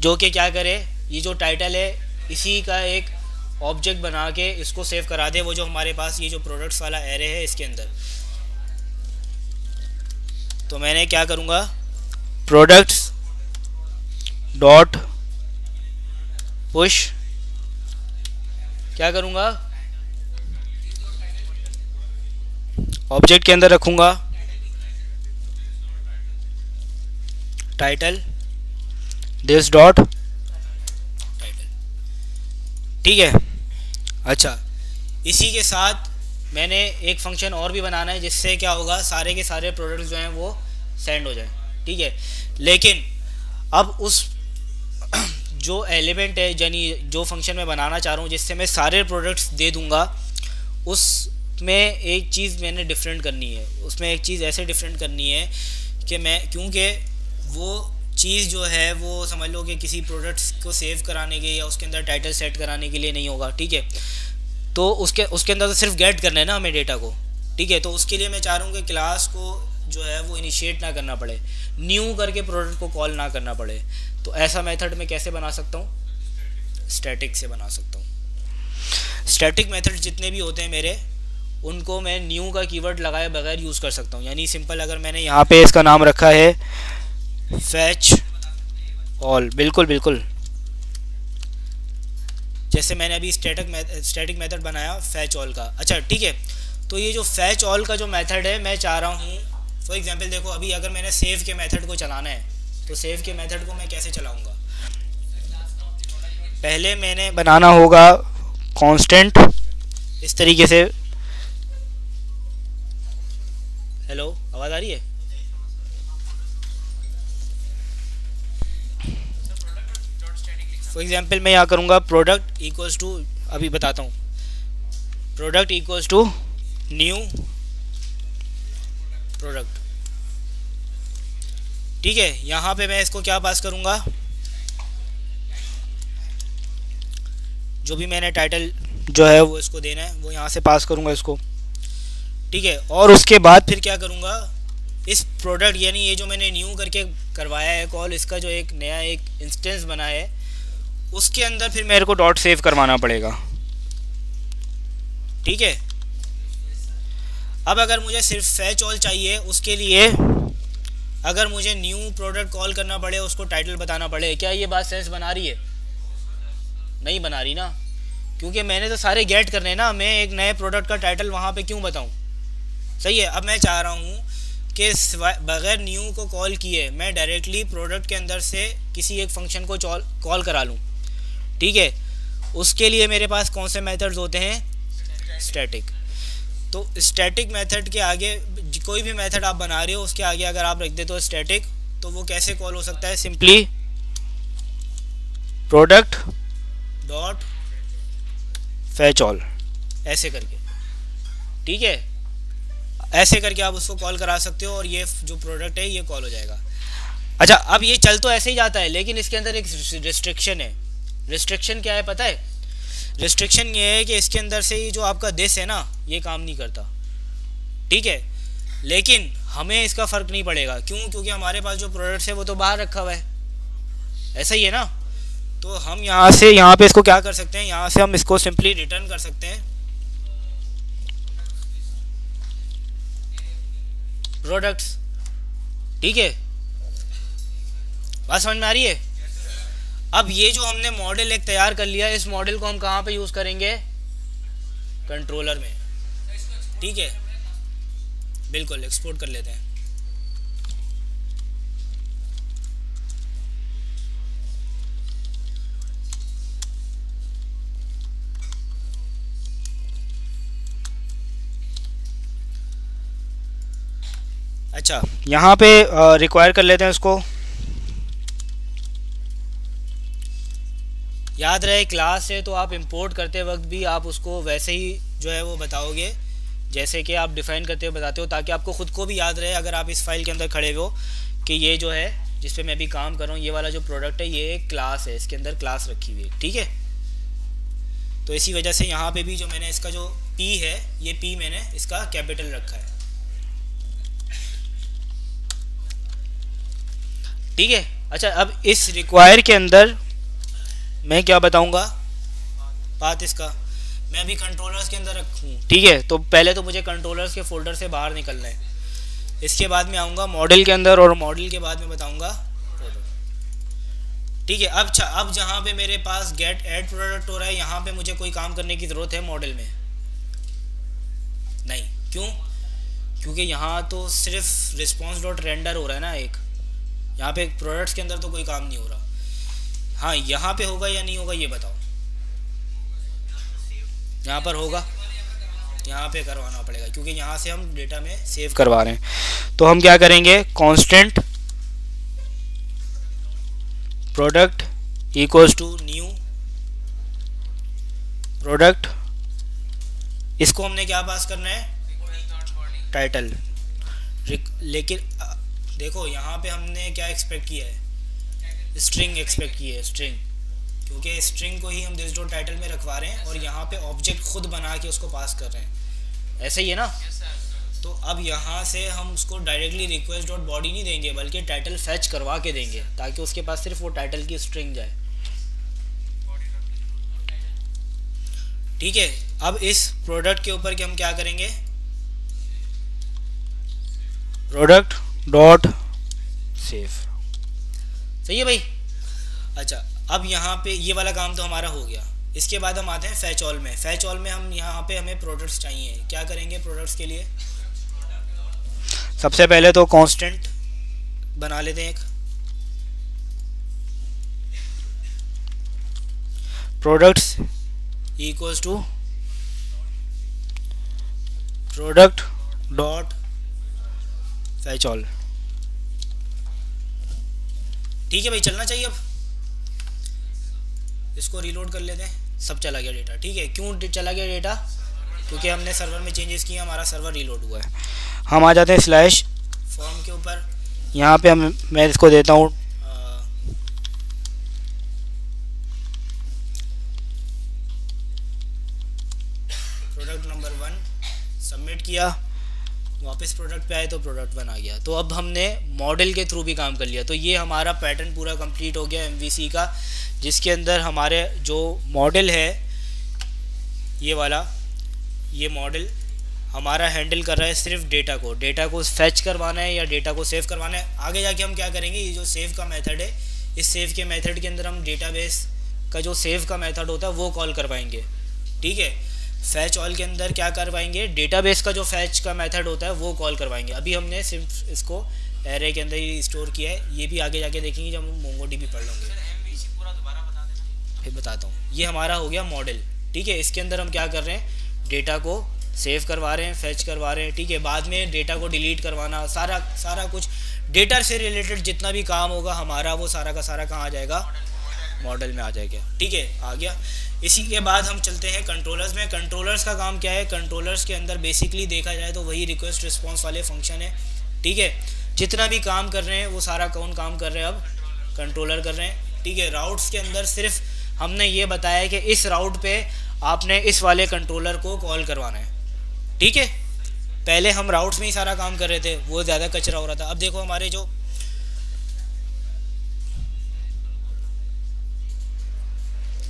जो कि क्या करे, ये जो टाइटल है इसी का एक ऑब्जेक्ट बना के इसको सेव करा दे, वो जो हमारे पास ये जो प्रोडक्ट्स वाला एरे है इसके अंदर। तो मैंने क्या करूँगा, प्रोडक्ट्स डॉट पुश क्या करूँगा, ऑब्जेक्ट के अंदर रखूँगा टाइटल दिस डॉट टाइटल। ठीक है। अच्छा, इसी के साथ मैंने एक फंक्शन और भी बनाना है जिससे क्या होगा, सारे के सारे प्रोडक्ट्स जो हैं वो सेंड हो जाएं, ठीक है। लेकिन अब उस जो एलिमेंट है, यानी जो फंक्शन मैं बनाना चाह रहा हूँ जिससे मैं सारे प्रोडक्ट्स दे दूँगा, उसमें एक चीज़ मैंने डिफरेंट करनी है। उसमें एक चीज़ ऐसे डिफरेंट करनी है कि मैं, क्योंकि वो चीज़ जो है वो समझ लो कि किसी प्रोडक्ट्स को सेव कराने के या उसके अंदर टाइटल सेट कराने के लिए नहीं होगा, ठीक है। तो उसके अंदर तो सिर्फ गेट करना है ना हमें डेटा को, ठीक है। तो उसके लिए मैं चाह रहा हूँ कि क्लास को जो है वो इनिशिएट ना करना पड़े, न्यू करके प्रोडक्ट को कॉल ना करना पड़े। तो ऐसा मेथड मैं कैसे बना सकता हूँ? स्टैटिक से बना सकता हूँ। स्टैटिक मेथड जितने भी होते हैं मेरे, उनको मैं न्यू का कीवर्ड लगाए बगैर यूज़ कर सकता हूँ। यानी सिंपल, अगर मैंने यहाँ पे इसका नाम रखा है फैच ऑल, बिल्कुल बिल्कुल, जैसे मैंने अभी स्टैटिक मेथड बनाया फैच ऑल का। अच्छा ठीक है, तो ये जो फैच ऑल का जो मेथड है, मैं चाह रहा हूँ फॉर एग्जांपल, देखो अभी अगर मैंने सेव के मेथड को चलाना है, तो सेव के मेथड को मैं कैसे चलाऊँगा? पहले मैंने बनाना होगा कांस्टेंट, इस तरीके से। हेलो, आवाज़ आ रही है? फॉर एग्जांपल मैं यहाँ करूँगा प्रोडक्ट इक्वल्स टू, अभी बताता हूँ, product equals to new product, ठीक है। यहाँ पे मैं इसको क्या पास करूँगा? जो भी मैंने टाइटल जो है वो इसको देना है वो यहाँ से पास करूँगा इसको, ठीक है। और उसके बाद फिर क्या करूँगा, इस प्रोडक्ट यानी ये जो मैंने न्यू करके करवाया है कॉल, इसका जो एक नया एक इंस्टेंस बना है, उसके अंदर फिर मेरे को डॉट सेव करवाना पड़ेगा, ठीक है। अब अगर मुझे सिर्फ फैच ऑल चाहिए, उसके लिए अगर मुझे न्यू प्रोडक्ट कॉल करना पड़े, उसको टाइटल बताना पड़े, क्या ये बात सेंस बना रही है? नहीं बना रही ना, क्योंकि मैंने तो सारे गेट करने हैं ना, मैं एक नए प्रोडक्ट का टाइटल वहाँ पे क्यों बताऊँ? सही है। अब मैं चाह रहा हूँ कि बगैर न्यू को कॉल किए मैं डायरेक्टली प्रोडक्ट के अंदर से किसी एक फंक्शन को कॉल करा लूँ, ठीक है। उसके लिए मेरे पास कौन से मेथड्स होते हैं? स्टैटिक। तो स्टैटिक मेथड के आगे कोई भी मेथड आप बना रहे हो, उसके आगे अगर आप रख देते हो स्टैटिक, तो वो कैसे कॉल हो सकता है? Simply product dot fetch all, ऐसे करके, ठीक है। ऐसे करके आप उसको कॉल करा सकते हो और ये जो प्रोडक्ट है ये कॉल हो जाएगा। अच्छा, अब ये चल तो ऐसे ही जाता है, लेकिन इसके अंदर एक रिस्ट्रिक्शन है। रिस्ट्रिक्शन क्या है पता है? रिस्ट्रिक्शन ये है कि इसके अंदर से ये जो आपका दिस है ना, ये काम नहीं करता, ठीक है। लेकिन हमें इसका फ़र्क नहीं पड़ेगा, क्यों? क्योंकि हमारे पास जो प्रोडक्ट्स है वो तो बाहर रखा हुआ है, ऐसा ही है ना। तो हम यहाँ से यहाँ पे इसको क्या कर सकते हैं, यहाँ से हम इसको सिंपली रिटर्न कर सकते हैं प्रोडक्ट्स, ठीक है। बात समझ में आ रही है? अब ये जो हमने मॉडल एक तैयार कर लिया, इस मॉडल को हम कहाँ पे यूज़ करेंगे? कंट्रोलर में, ठीक है। बिल्कुल, एक्सपोर्ट कर लेते हैं। अच्छा, यहाँ पे रिक्वायर कर लेते हैं उसको। याद रहे क्लास है तो आप इंपोर्ट करते वक्त भी आप उसको वैसे ही जो है वो बताओगे जैसे कि आप डिफ़ाइन करते हुए बताते हो, ताकि आपको ख़ुद को भी याद रहे अगर आप इस फाइल के अंदर खड़े हो कि ये जो है जिस पे मैं अभी काम कर रहा हूँ, ये वाला जो प्रोडक्ट है ये एक क्लास है, इसके अंदर क्लास रखी हुई है, ठीक है। तो इसी वजह से यहाँ पे भी जो मैंने इसका जो P है, ये P मैंने इसका कैपिटल रखा है, ठीक है। अच्छा, अब इस रिक्वायर के अंदर मैं क्या बताऊंगा? पाथ इसका मैं अभी कंट्रोलर्स के अंदर रखूँ, ठीक है। तो पहले तो मुझे कंट्रोलर्स के फोल्डर से बाहर निकलना है, इसके बाद में आऊँगा मॉडल के अंदर और मॉडल के बाद में बताऊँगा प्रोडक्ट, ठीक है। अब जहाँ पे मेरे पास गेट ऐड प्रोडक्ट हो रहा है, यहाँ पे मुझे कोई काम करने की ज़रूरत है मॉडल में? नहीं, क्यों? क्योंकि यहाँ तो सिर्फ रिस्पॉन्स डॉट रेंडर हो रहा है ना, एक यहाँ पे प्रोडक्ट्स के अंदर तो कोई काम नहीं हो रहा। हाँ, यहाँ पे होगा या नहीं होगा ये बताओ? यहाँ पर होगा, यहाँ पे करवाना पड़ेगा क्योंकि यहाँ से हम डेटा में सेव करवा रहे हैं। तो हम क्या करेंगे, constant product equals to new product, इसको हमने क्या पास करना है, टाइटल। लेकिन देखो यहाँ पे हमने क्या एक्सपेक्ट किया है, स्ट्रिंग एक्सपेक्ट की है, स्ट्रिंग, क्योंकि स्ट्रिंग को ही हम दिस डॉट टाइटल में रखवा रहे हैं और यहाँ पे ऑब्जेक्ट खुद बना के उसको पास कर रहे हैं, ऐसे ही है ना। तो अब यहाँ से हम उसको डायरेक्टली रिक्वेस्ट डॉट बॉडी नहीं देंगे बल्कि टाइटल फैच करवा के देंगे ताकि उसके पास सिर्फ वो टाइटल की स्ट्रिंग जाए, ठीक है। अब इस प्रोडक्ट के ऊपर के हम क्या करेंगे, प्रोडक्ट डॉट सेव, सही है भाई। अच्छा, अब यहाँ पे ये वाला काम तो हमारा हो गया। इसके बाद हम आते हैं फैच ऑल में। फैच ऑल में हम यहाँ पे हमें प्रोडक्ट्स चाहिए, क्या करेंगे प्रोडक्ट्स के लिए, सबसे पहले तो कांस्टेंट बना लेते हैं एक, products equals to product dot fetch all, ठीक है भाई, चलना चाहिए। अब इसको रीलोड कर लेते हैं, सब चला गया डेटा, ठीक है। क्यों चला गया डेटा, क्योंकि हमने सर्वर में चेंजेस किए, हमारा सर्वर रीलोड हुआ है। हम आ जाते हैं स्लैश फॉर्म के ऊपर, यहाँ पे मैं इसको देता हूँ प्रोडक्ट नंबर 1, सबमिट किया, वापस प्रोडक्ट पे आए तो प्रोडक्ट 1 आ गया। तो अब हमने मॉडल के थ्रू भी काम कर लिया। तो ये हमारा पैटर्न पूरा कंप्लीट हो गया MVC का, जिसके अंदर हमारे जो मॉडल है ये वाला, ये मॉडल हमारा हैंडल कर रहा है सिर्फ डेटा को फैच करवाना है या डेटा को सेव करवाना है। आगे जाके हम क्या करेंगे, ये जो सेव का मेथड है, इस सेव के मेथड के अंदर हम डेटाबेस का जो सेव का मेथड होता है वो कॉल करवाएंगे, ठीक है। फैच ऑल के अंदर क्या करवाएंगे, डेटाबेस का जो फैच का मेथड होता है वो कॉल करवाएंगे। अभी हमने सिर्फ इसको एरे के अंदर ही स्टोर किया है, ये भी आगे जाके देखेंगे जब हम मोंगोडीबी पढ़ लेंगे, फिर बताता हूँ। ये हमारा हो गया मॉडल, ठीक है। इसके अंदर हम क्या कर रहे हैं, डेटा को सेव करवा रहे हैं, फैच करवा रहे हैं, ठीक है। बाद में डेटा को डिलीट करवाना, सारा कुछ डेटा से रिलेटेड जितना भी काम होगा हमारा, वो सारा का सारा कहाँ आ जाएगा, मॉडल में आ जाएगा, ठीक है, आ गया। इसी के बाद हम चलते हैं कंट्रोलर्स में। कंट्रोलर्स का काम क्या है, कंट्रोलर्स के अंदर बेसिकली देखा जाए तो वही रिक्वेस्ट रिस्पॉन्स वाले फंक्शन है, ठीक है। जितना भी काम कर रहे हैं वो सारा कौन काम कर रहे हैं, अब कंट्रोलर कर रहे हैं, ठीक है। राउट्स के अंदर सिर्फ हमने ये बताया कि इस राउट पे आपने इस वाले कंट्रोलर को कॉल करवाना है, ठीक है। पहले हम राउट्स में ही सारा काम कर रहे थे, वो ज़्यादा कचरा हो रहा था। अब देखो हमारे जो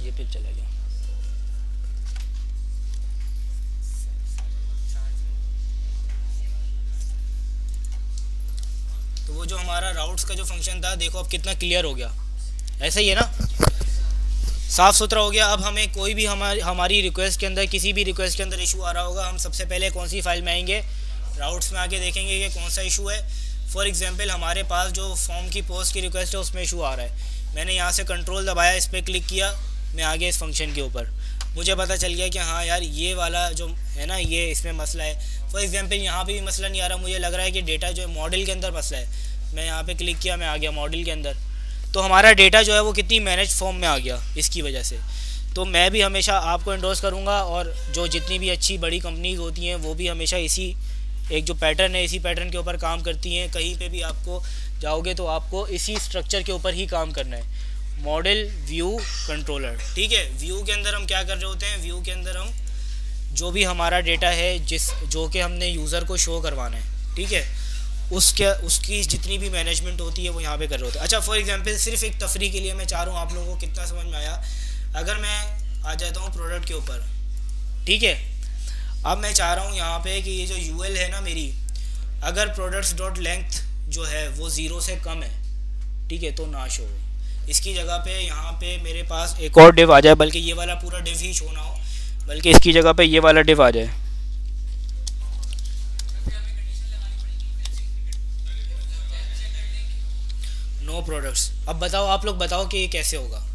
ये फिर चला गया, तो वो जो हमारा राउट्स का जो फंक्शन था, देखो अब कितना क्लियर हो गया, ऐसा ही है ना, साफ़ सुथरा हो गया। अब हमें कोई भी हमारी रिक्वेस्ट के अंदर, किसी भी रिक्वेस्ट के अंदर इशू आ रहा होगा, हम सबसे पहले कौन सी फाइल में आएंगे, राउट्स में आके देखेंगे कि कौन सा इशू है। फॉर एग्जांपल हमारे पास जो फॉर्म की पोस्ट की रिक्वेस्ट है उसमें इशू आ रहा है, मैंने यहाँ से कंट्रोल दबाया, इस पर क्लिक किया, मैं आ गया इस फंक्शन के ऊपर, मुझे पता चल गया कि हाँ यार ये वाला जो है ना, ये इसमें मसला है। फॉर एग्जांपल यहाँ पे भी मसला नहीं आ रहा, मुझे लग रहा है कि डेटा जो है मॉडल के अंदर मसला है, मैं यहाँ पे क्लिक किया, मैं आ गया मॉडल के अंदर, तो हमारा डेटा जो है वो कितनी मैनेज फॉर्म में आ गया इसकी वजह से। तो मैं भी हमेशा आपको एंडोर्स करूँगा, और जो जितनी भी अच्छी बड़ी कंपनीज होती हैं वो भी हमेशा इसी एक जो पैटर्न है, इसी पैटर्न के ऊपर काम करती हैं। कहीं पे भी आपको जाओगे तो आपको इसी स्ट्रक्चर के ऊपर ही काम करना है, मॉडल व्यू कंट्रोलर, ठीक है। व्यू के अंदर हम क्या कर रहे होते हैं, व्यू के अंदर हम जो भी हमारा डेटा है जो कि हमने यूज़र को शो करवाना है, ठीक है, उसकी जितनी भी मैनेजमेंट होती है वो यहाँ पे कर रहे होते हैं। अच्छा, फॉर एग्जांपल सिर्फ एक तफरी के लिए मैं चाह रहा हूँ आप लोगों को कितना समझ में आया, अगर मैं आ जाता हूँ प्रोडक्ट के ऊपर, ठीक है। अब मैं चाह रहा हूँ यहाँ पे कि ये जो यूएल है ना मेरी, अगर प्रोडक्ट्स डॉट लेंथ जो है वो 0 से कम है, ठीक है, तो ना शो हो। इसकी जगह पे यहाँ पे मेरे पास एक और डिव आ जाए, बल्कि ये वाला पूरा डिव ही शो ना हो, बल्कि इसकी जगह पे ये वाला डिव आ जाए। No products. अब बताओ, आप लोग बताओ कि ये कैसे होगा,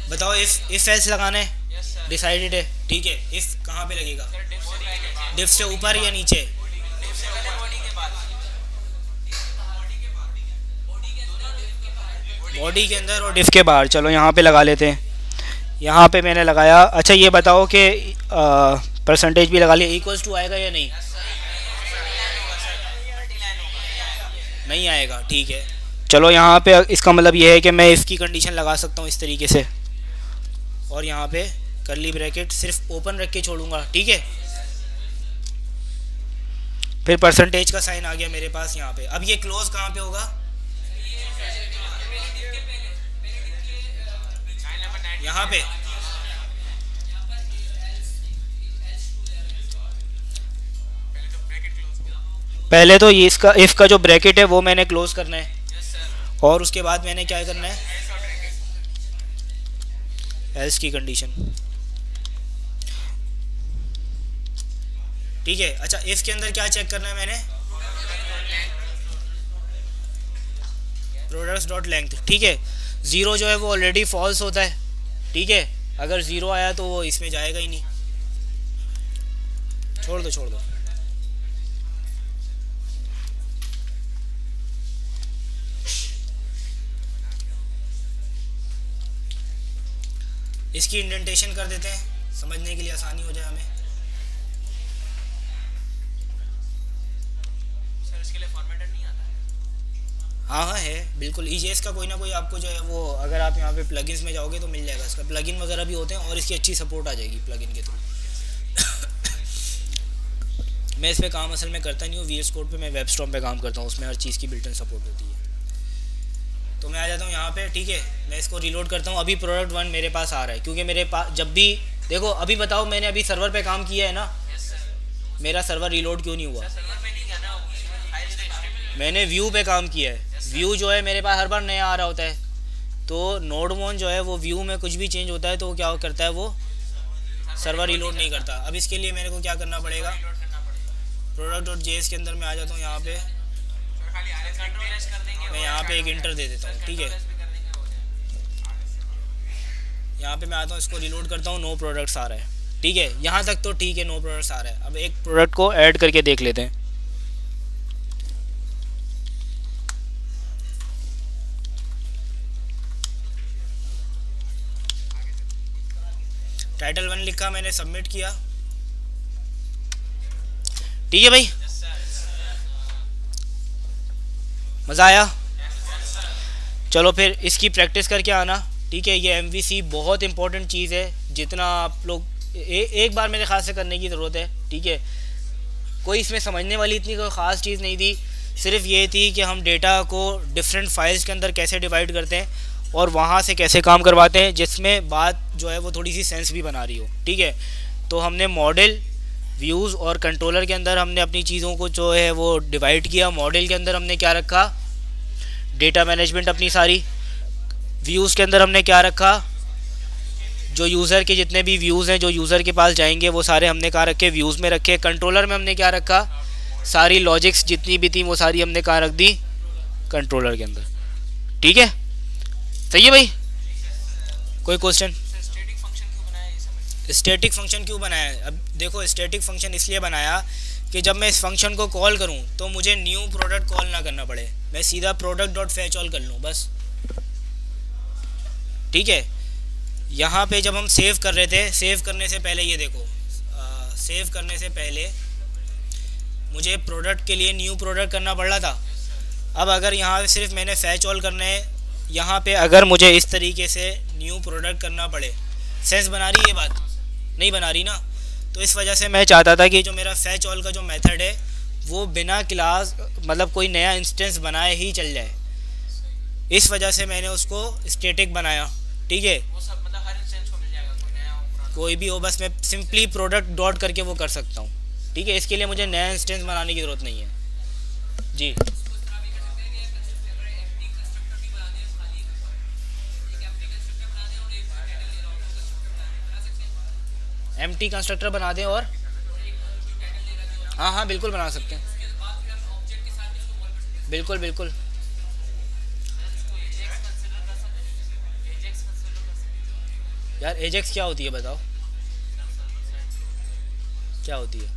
बताओ। इफ एल्स लगाना है, डिसाइडेड है, ठीक है। इफ कहाँ पे लगेगा? डिफ से ऊपर या नीचे? बॉडी के अंदर और डिफ के बाहर। चलो यहाँ पे लगा लेते हैं। यहाँ पे मैंने लगाया। अच्छा ये बताओ कि परसेंटेज भी लगा लिया, इक्वल्स टू आएगा या नहीं? नहीं आएगा, ठीक है। चलो यहाँ पे इसका मतलब ये है कि मैं इसकी कंडीशन लगा सकता हूँ इस तरीके से, और यहाँ पे कर्ली ब्रैकेट सिर्फ ओपन रख के छोड़ूंगा, ठीक है। फिर परसेंटेज का साइन आ गया मेरे पास यहाँ पे। अब ये क्लोज कहाँ पे होगा? यहाँ पे। पहले तो ये इसका इफ का जो ब्रैकेट है वो मैंने क्लोज करना है, और उसके बाद मैंने क्या करना है? एल्स की कंडीशन, ठीक है। अच्छा इफ के अंदर क्या चेक करना है मैंने? प्रोडक्ट्स डॉट लेंथ, ठीक है। ज़ीरो जो है वो ऑलरेडी फॉल्स होता है, ठीक है। अगर ज़ीरो आया तो वो इसमें जाएगा ही नहीं, छोड़ दो छोड़ दो। इसकी इंडेंटेशन कर देते हैं, समझने के लिए आसानी हो जाए हमें। सर इसके लिए फॉर्मेटर नहीं आता है? हाँ हाँ है बिल्कुल। ईजेएस का कोई ना कोई आपको जो है वो, अगर आप यहाँ पे प्लगइन्स में जाओगे तो मिल जाएगा। इसका प्लगइन वगैरह भी होते हैं और इसकी अच्छी सपोर्ट आ जाएगी प्लगइन के थ्रू। मैं इस पे काम असल में करता नहीं हूँ, वीएस कोड पे मैं वेबस्टॉर्म पे काम करता हूँ, उसमें हर चीज़ की बिल्ट इन सपोर्ट होती है। तो मैं आ जाता हूँ यहाँ पे, ठीक है। मैं इसको रीलोड करता हूँ। अभी प्रोडक्ट 1 मेरे पास आ रहा है, क्योंकि मेरे पास जब भी देखो, अभी बताओ मैंने अभी सर्वर पे काम किया है ना, मेरा सर्वर रीलोड क्यों नहीं हुआ? मैंने व्यू पे काम किया है। व्यू जो है मेरे पास हर बार नया आ रहा होता है, तो नोडमोन जो है वो व्यू में कुछ भी चेंज होता है तो वो क्या करता है, वो सर्वर रीलोड नहीं करता। अब इसके लिए मेरे को क्या करना पड़ेगा? प्रोडक्ट डॉट जेएस के अंदर मैं आ जाता हूँ यहाँ पे, मैं यहाँ पे एक इंटर दे देता हूँ, ठीक है। यहाँ पे मैं आता हूँ, इसको रीलोड करता हूँ, नो प्रोडक्ट्स आ रहा है, ठीक है। यहाँ तक तो ठीक है, नो प्रोडक्ट्स आ रहा है। अब एक प्रोडक्ट को ऐड करके देख लेते हैं। टाइटल 1 लिखा मैंने, सबमिट किया, ठीक है भाई। मज़ा आया? चलो फिर इसकी प्रैक्टिस करके आना, ठीक है। ये एमवीसी बहुत इंपॉर्टेंट चीज़ है, जितना आप लोग एक बार मेरे ख्याल से करने की ज़रूरत है, ठीक है। कोई इसमें समझने वाली इतनी कोई ख़ास चीज़ नहीं थी, सिर्फ ये थी कि हम डेटा को डिफरेंट फाइल्स के अंदर कैसे डिवाइड करते हैं और वहाँ से कैसे काम करवाते हैं, जिसमें बात जो है वो थोड़ी सी सेंस भी बना रही हो, ठीक है। तो हमने मॉडल, व्यूज़ और कंट्रोलर के अंदर हमने अपनी चीज़ों को जो है वो डिवाइड किया। मॉडल के अंदर हमने क्या रखा? डेटा मैनेजमेंट अपनी सारी। व्यूज़ के अंदर हमने क्या रखा? जो यूज़र के जितने भी व्यूज़ हैं जो यूज़र के पास जाएंगे वो सारे हमने कहाँ रखे? व्यूज़ में रखे। कंट्रोलर में हमने क्या रखा? सारी लॉजिक्स जितनी भी थी वो सारी हमने कहाँ रख दी? कंट्रोलर के अंदर, ठीक है। सही है भाई? कोई क्वेश्चन? स्टैटिक फंक्शन क्यों बनाया है? अब देखो, स्टैटिक फंक्शन इसलिए बनाया कि जब मैं इस फंक्शन को कॉल करूं तो मुझे न्यू प्रोडक्ट कॉल ना करना पड़े, मैं सीधा प्रोडक्ट डॉट फैच ऑल कर लूँ बस, ठीक है। यहाँ पे जब हम सेव कर रहे थे, सेव करने से पहले ये देखो, सेव करने से पहले मुझे प्रोडक्ट के लिए न्यू प्रोडक्ट करना पड़ रहा था। अब अगर यहाँ पे सिर्फ मैंने फैच ऑल करना है, यहाँ पे अगर मुझे इस तरीके से न्यू प्रोडक्ट करना पड़े, सेंस बना रही है ये बात? नहीं बना रही ना। तो इस वजह से मैं चाहता था कि जो मेरा फैच ऑल का जो मेथड है वो बिना क्लास मतलब कोई नया इंस्टेंस बनाए ही चल जाए, इस वजह से मैंने उसको स्टैटिक बनाया, ठीक है। वो सब मतलब हर इंस्टेंस को मिल जाएगा, कोई नया हो पुराना कोई भी हो, बस मैं सिंपली प्रोडक्ट डॉट करके वो कर सकता हूँ, ठीक है। इसके लिए मुझे नया इंस्टेंस बनाने की ज़रूरत नहीं है जी। एम्प्टी कंस्ट्रक्टर बना दें और हाँ हाँ बिल्कुल बना सकते हैं, बिल्कुल बिल्कुल। यार एजेक्स क्या होती है बताओ? क्या होती है?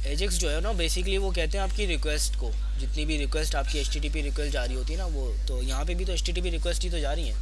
एजेक्स जो है ना बेसिकली वो कहते हैं आपकी रिक्वेस्ट को, जितनी भी रिक्वेस्ट आपकी H T T P request जा रही होती है ना, वो तो यहाँ पे भी तो H T T P request ही तो जा रही हैं।